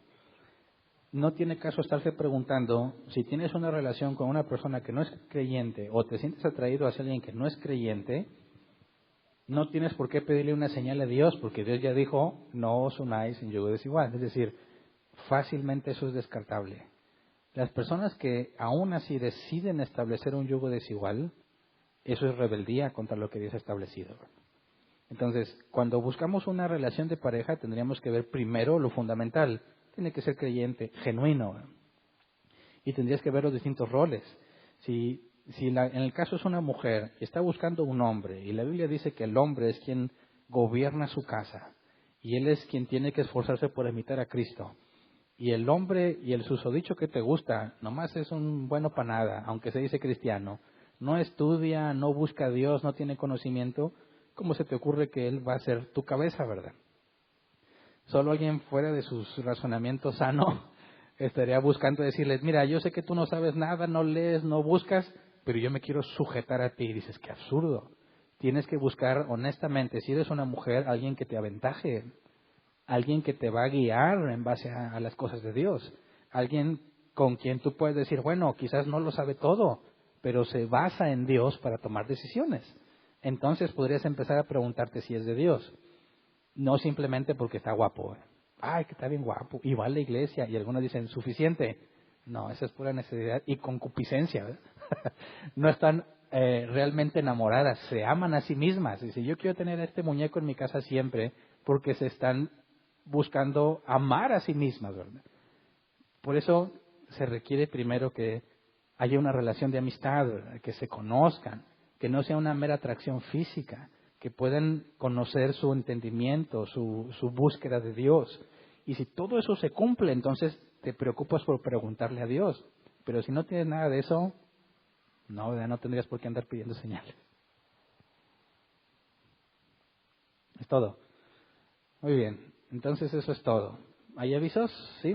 No tiene caso estarse preguntando, si tienes una relación con una persona que no es creyente o te sientes atraído hacia alguien que no es creyente, no tienes por qué pedirle una señal a Dios, porque Dios ya dijo, no os unáis en yugo desigual. Es decir, fácilmente eso es descartable. Las personas que aún así deciden establecer un yugo desigual, eso es rebeldía contra lo que Dios ha establecido. Entonces, cuando buscamos una relación de pareja, tendríamos que ver primero lo fundamental. Tiene que ser creyente, genuino. Y tendrías que ver los distintos roles. Si en el caso es una mujer y está buscando un hombre, y la Biblia dice que el hombre es quien gobierna su casa, y él es quien tiene que esforzarse por imitar a Cristo, y el hombre y el susodicho que te gusta, nomás es un bueno para nada, aunque se dice cristiano, no estudia, no busca a Dios, no tiene conocimiento, ¿cómo se te ocurre que él va a ser tu cabeza, verdad? Solo alguien fuera de sus razonamientos sano estaría buscando decirles, mira, yo sé que tú no sabes nada, no lees, no buscas, pero yo me quiero sujetar a ti. Y dices, qué absurdo. Tienes que buscar honestamente, si eres una mujer, alguien que te aventaje, alguien que te va a guiar en base a las cosas de Dios, alguien con quien tú puedes decir, bueno, quizás no lo sabe todo, pero se basa en Dios para tomar decisiones. Entonces podrías empezar a preguntarte si es de Dios, no simplemente porque está guapo. Ay, que está bien guapo, y va a la iglesia, y algunos dicen, suficiente. No, esa es pura necesidad y concupiscencia, ¿verdad? No están realmente enamoradas, se aman a sí mismas. Dice, yo quiero tener este muñeco en mi casa siempre, porque se están buscando amar a sí mismas, ¿verdad? Por eso se requiere primero que haya una relación de amistad, ¿verdad? Que se conozcan, que no sea una mera atracción física, que puedan conocer su entendimiento, su búsqueda de Dios. Y si todo eso se cumple, entonces te preocupas por preguntarle a Dios. Pero si no tienes nada de eso, no, ¿verdad? No tendrías por qué andar pidiendo señales. Es todo. Muy bien, entonces eso es todo. ¿Hay avisos? Sí.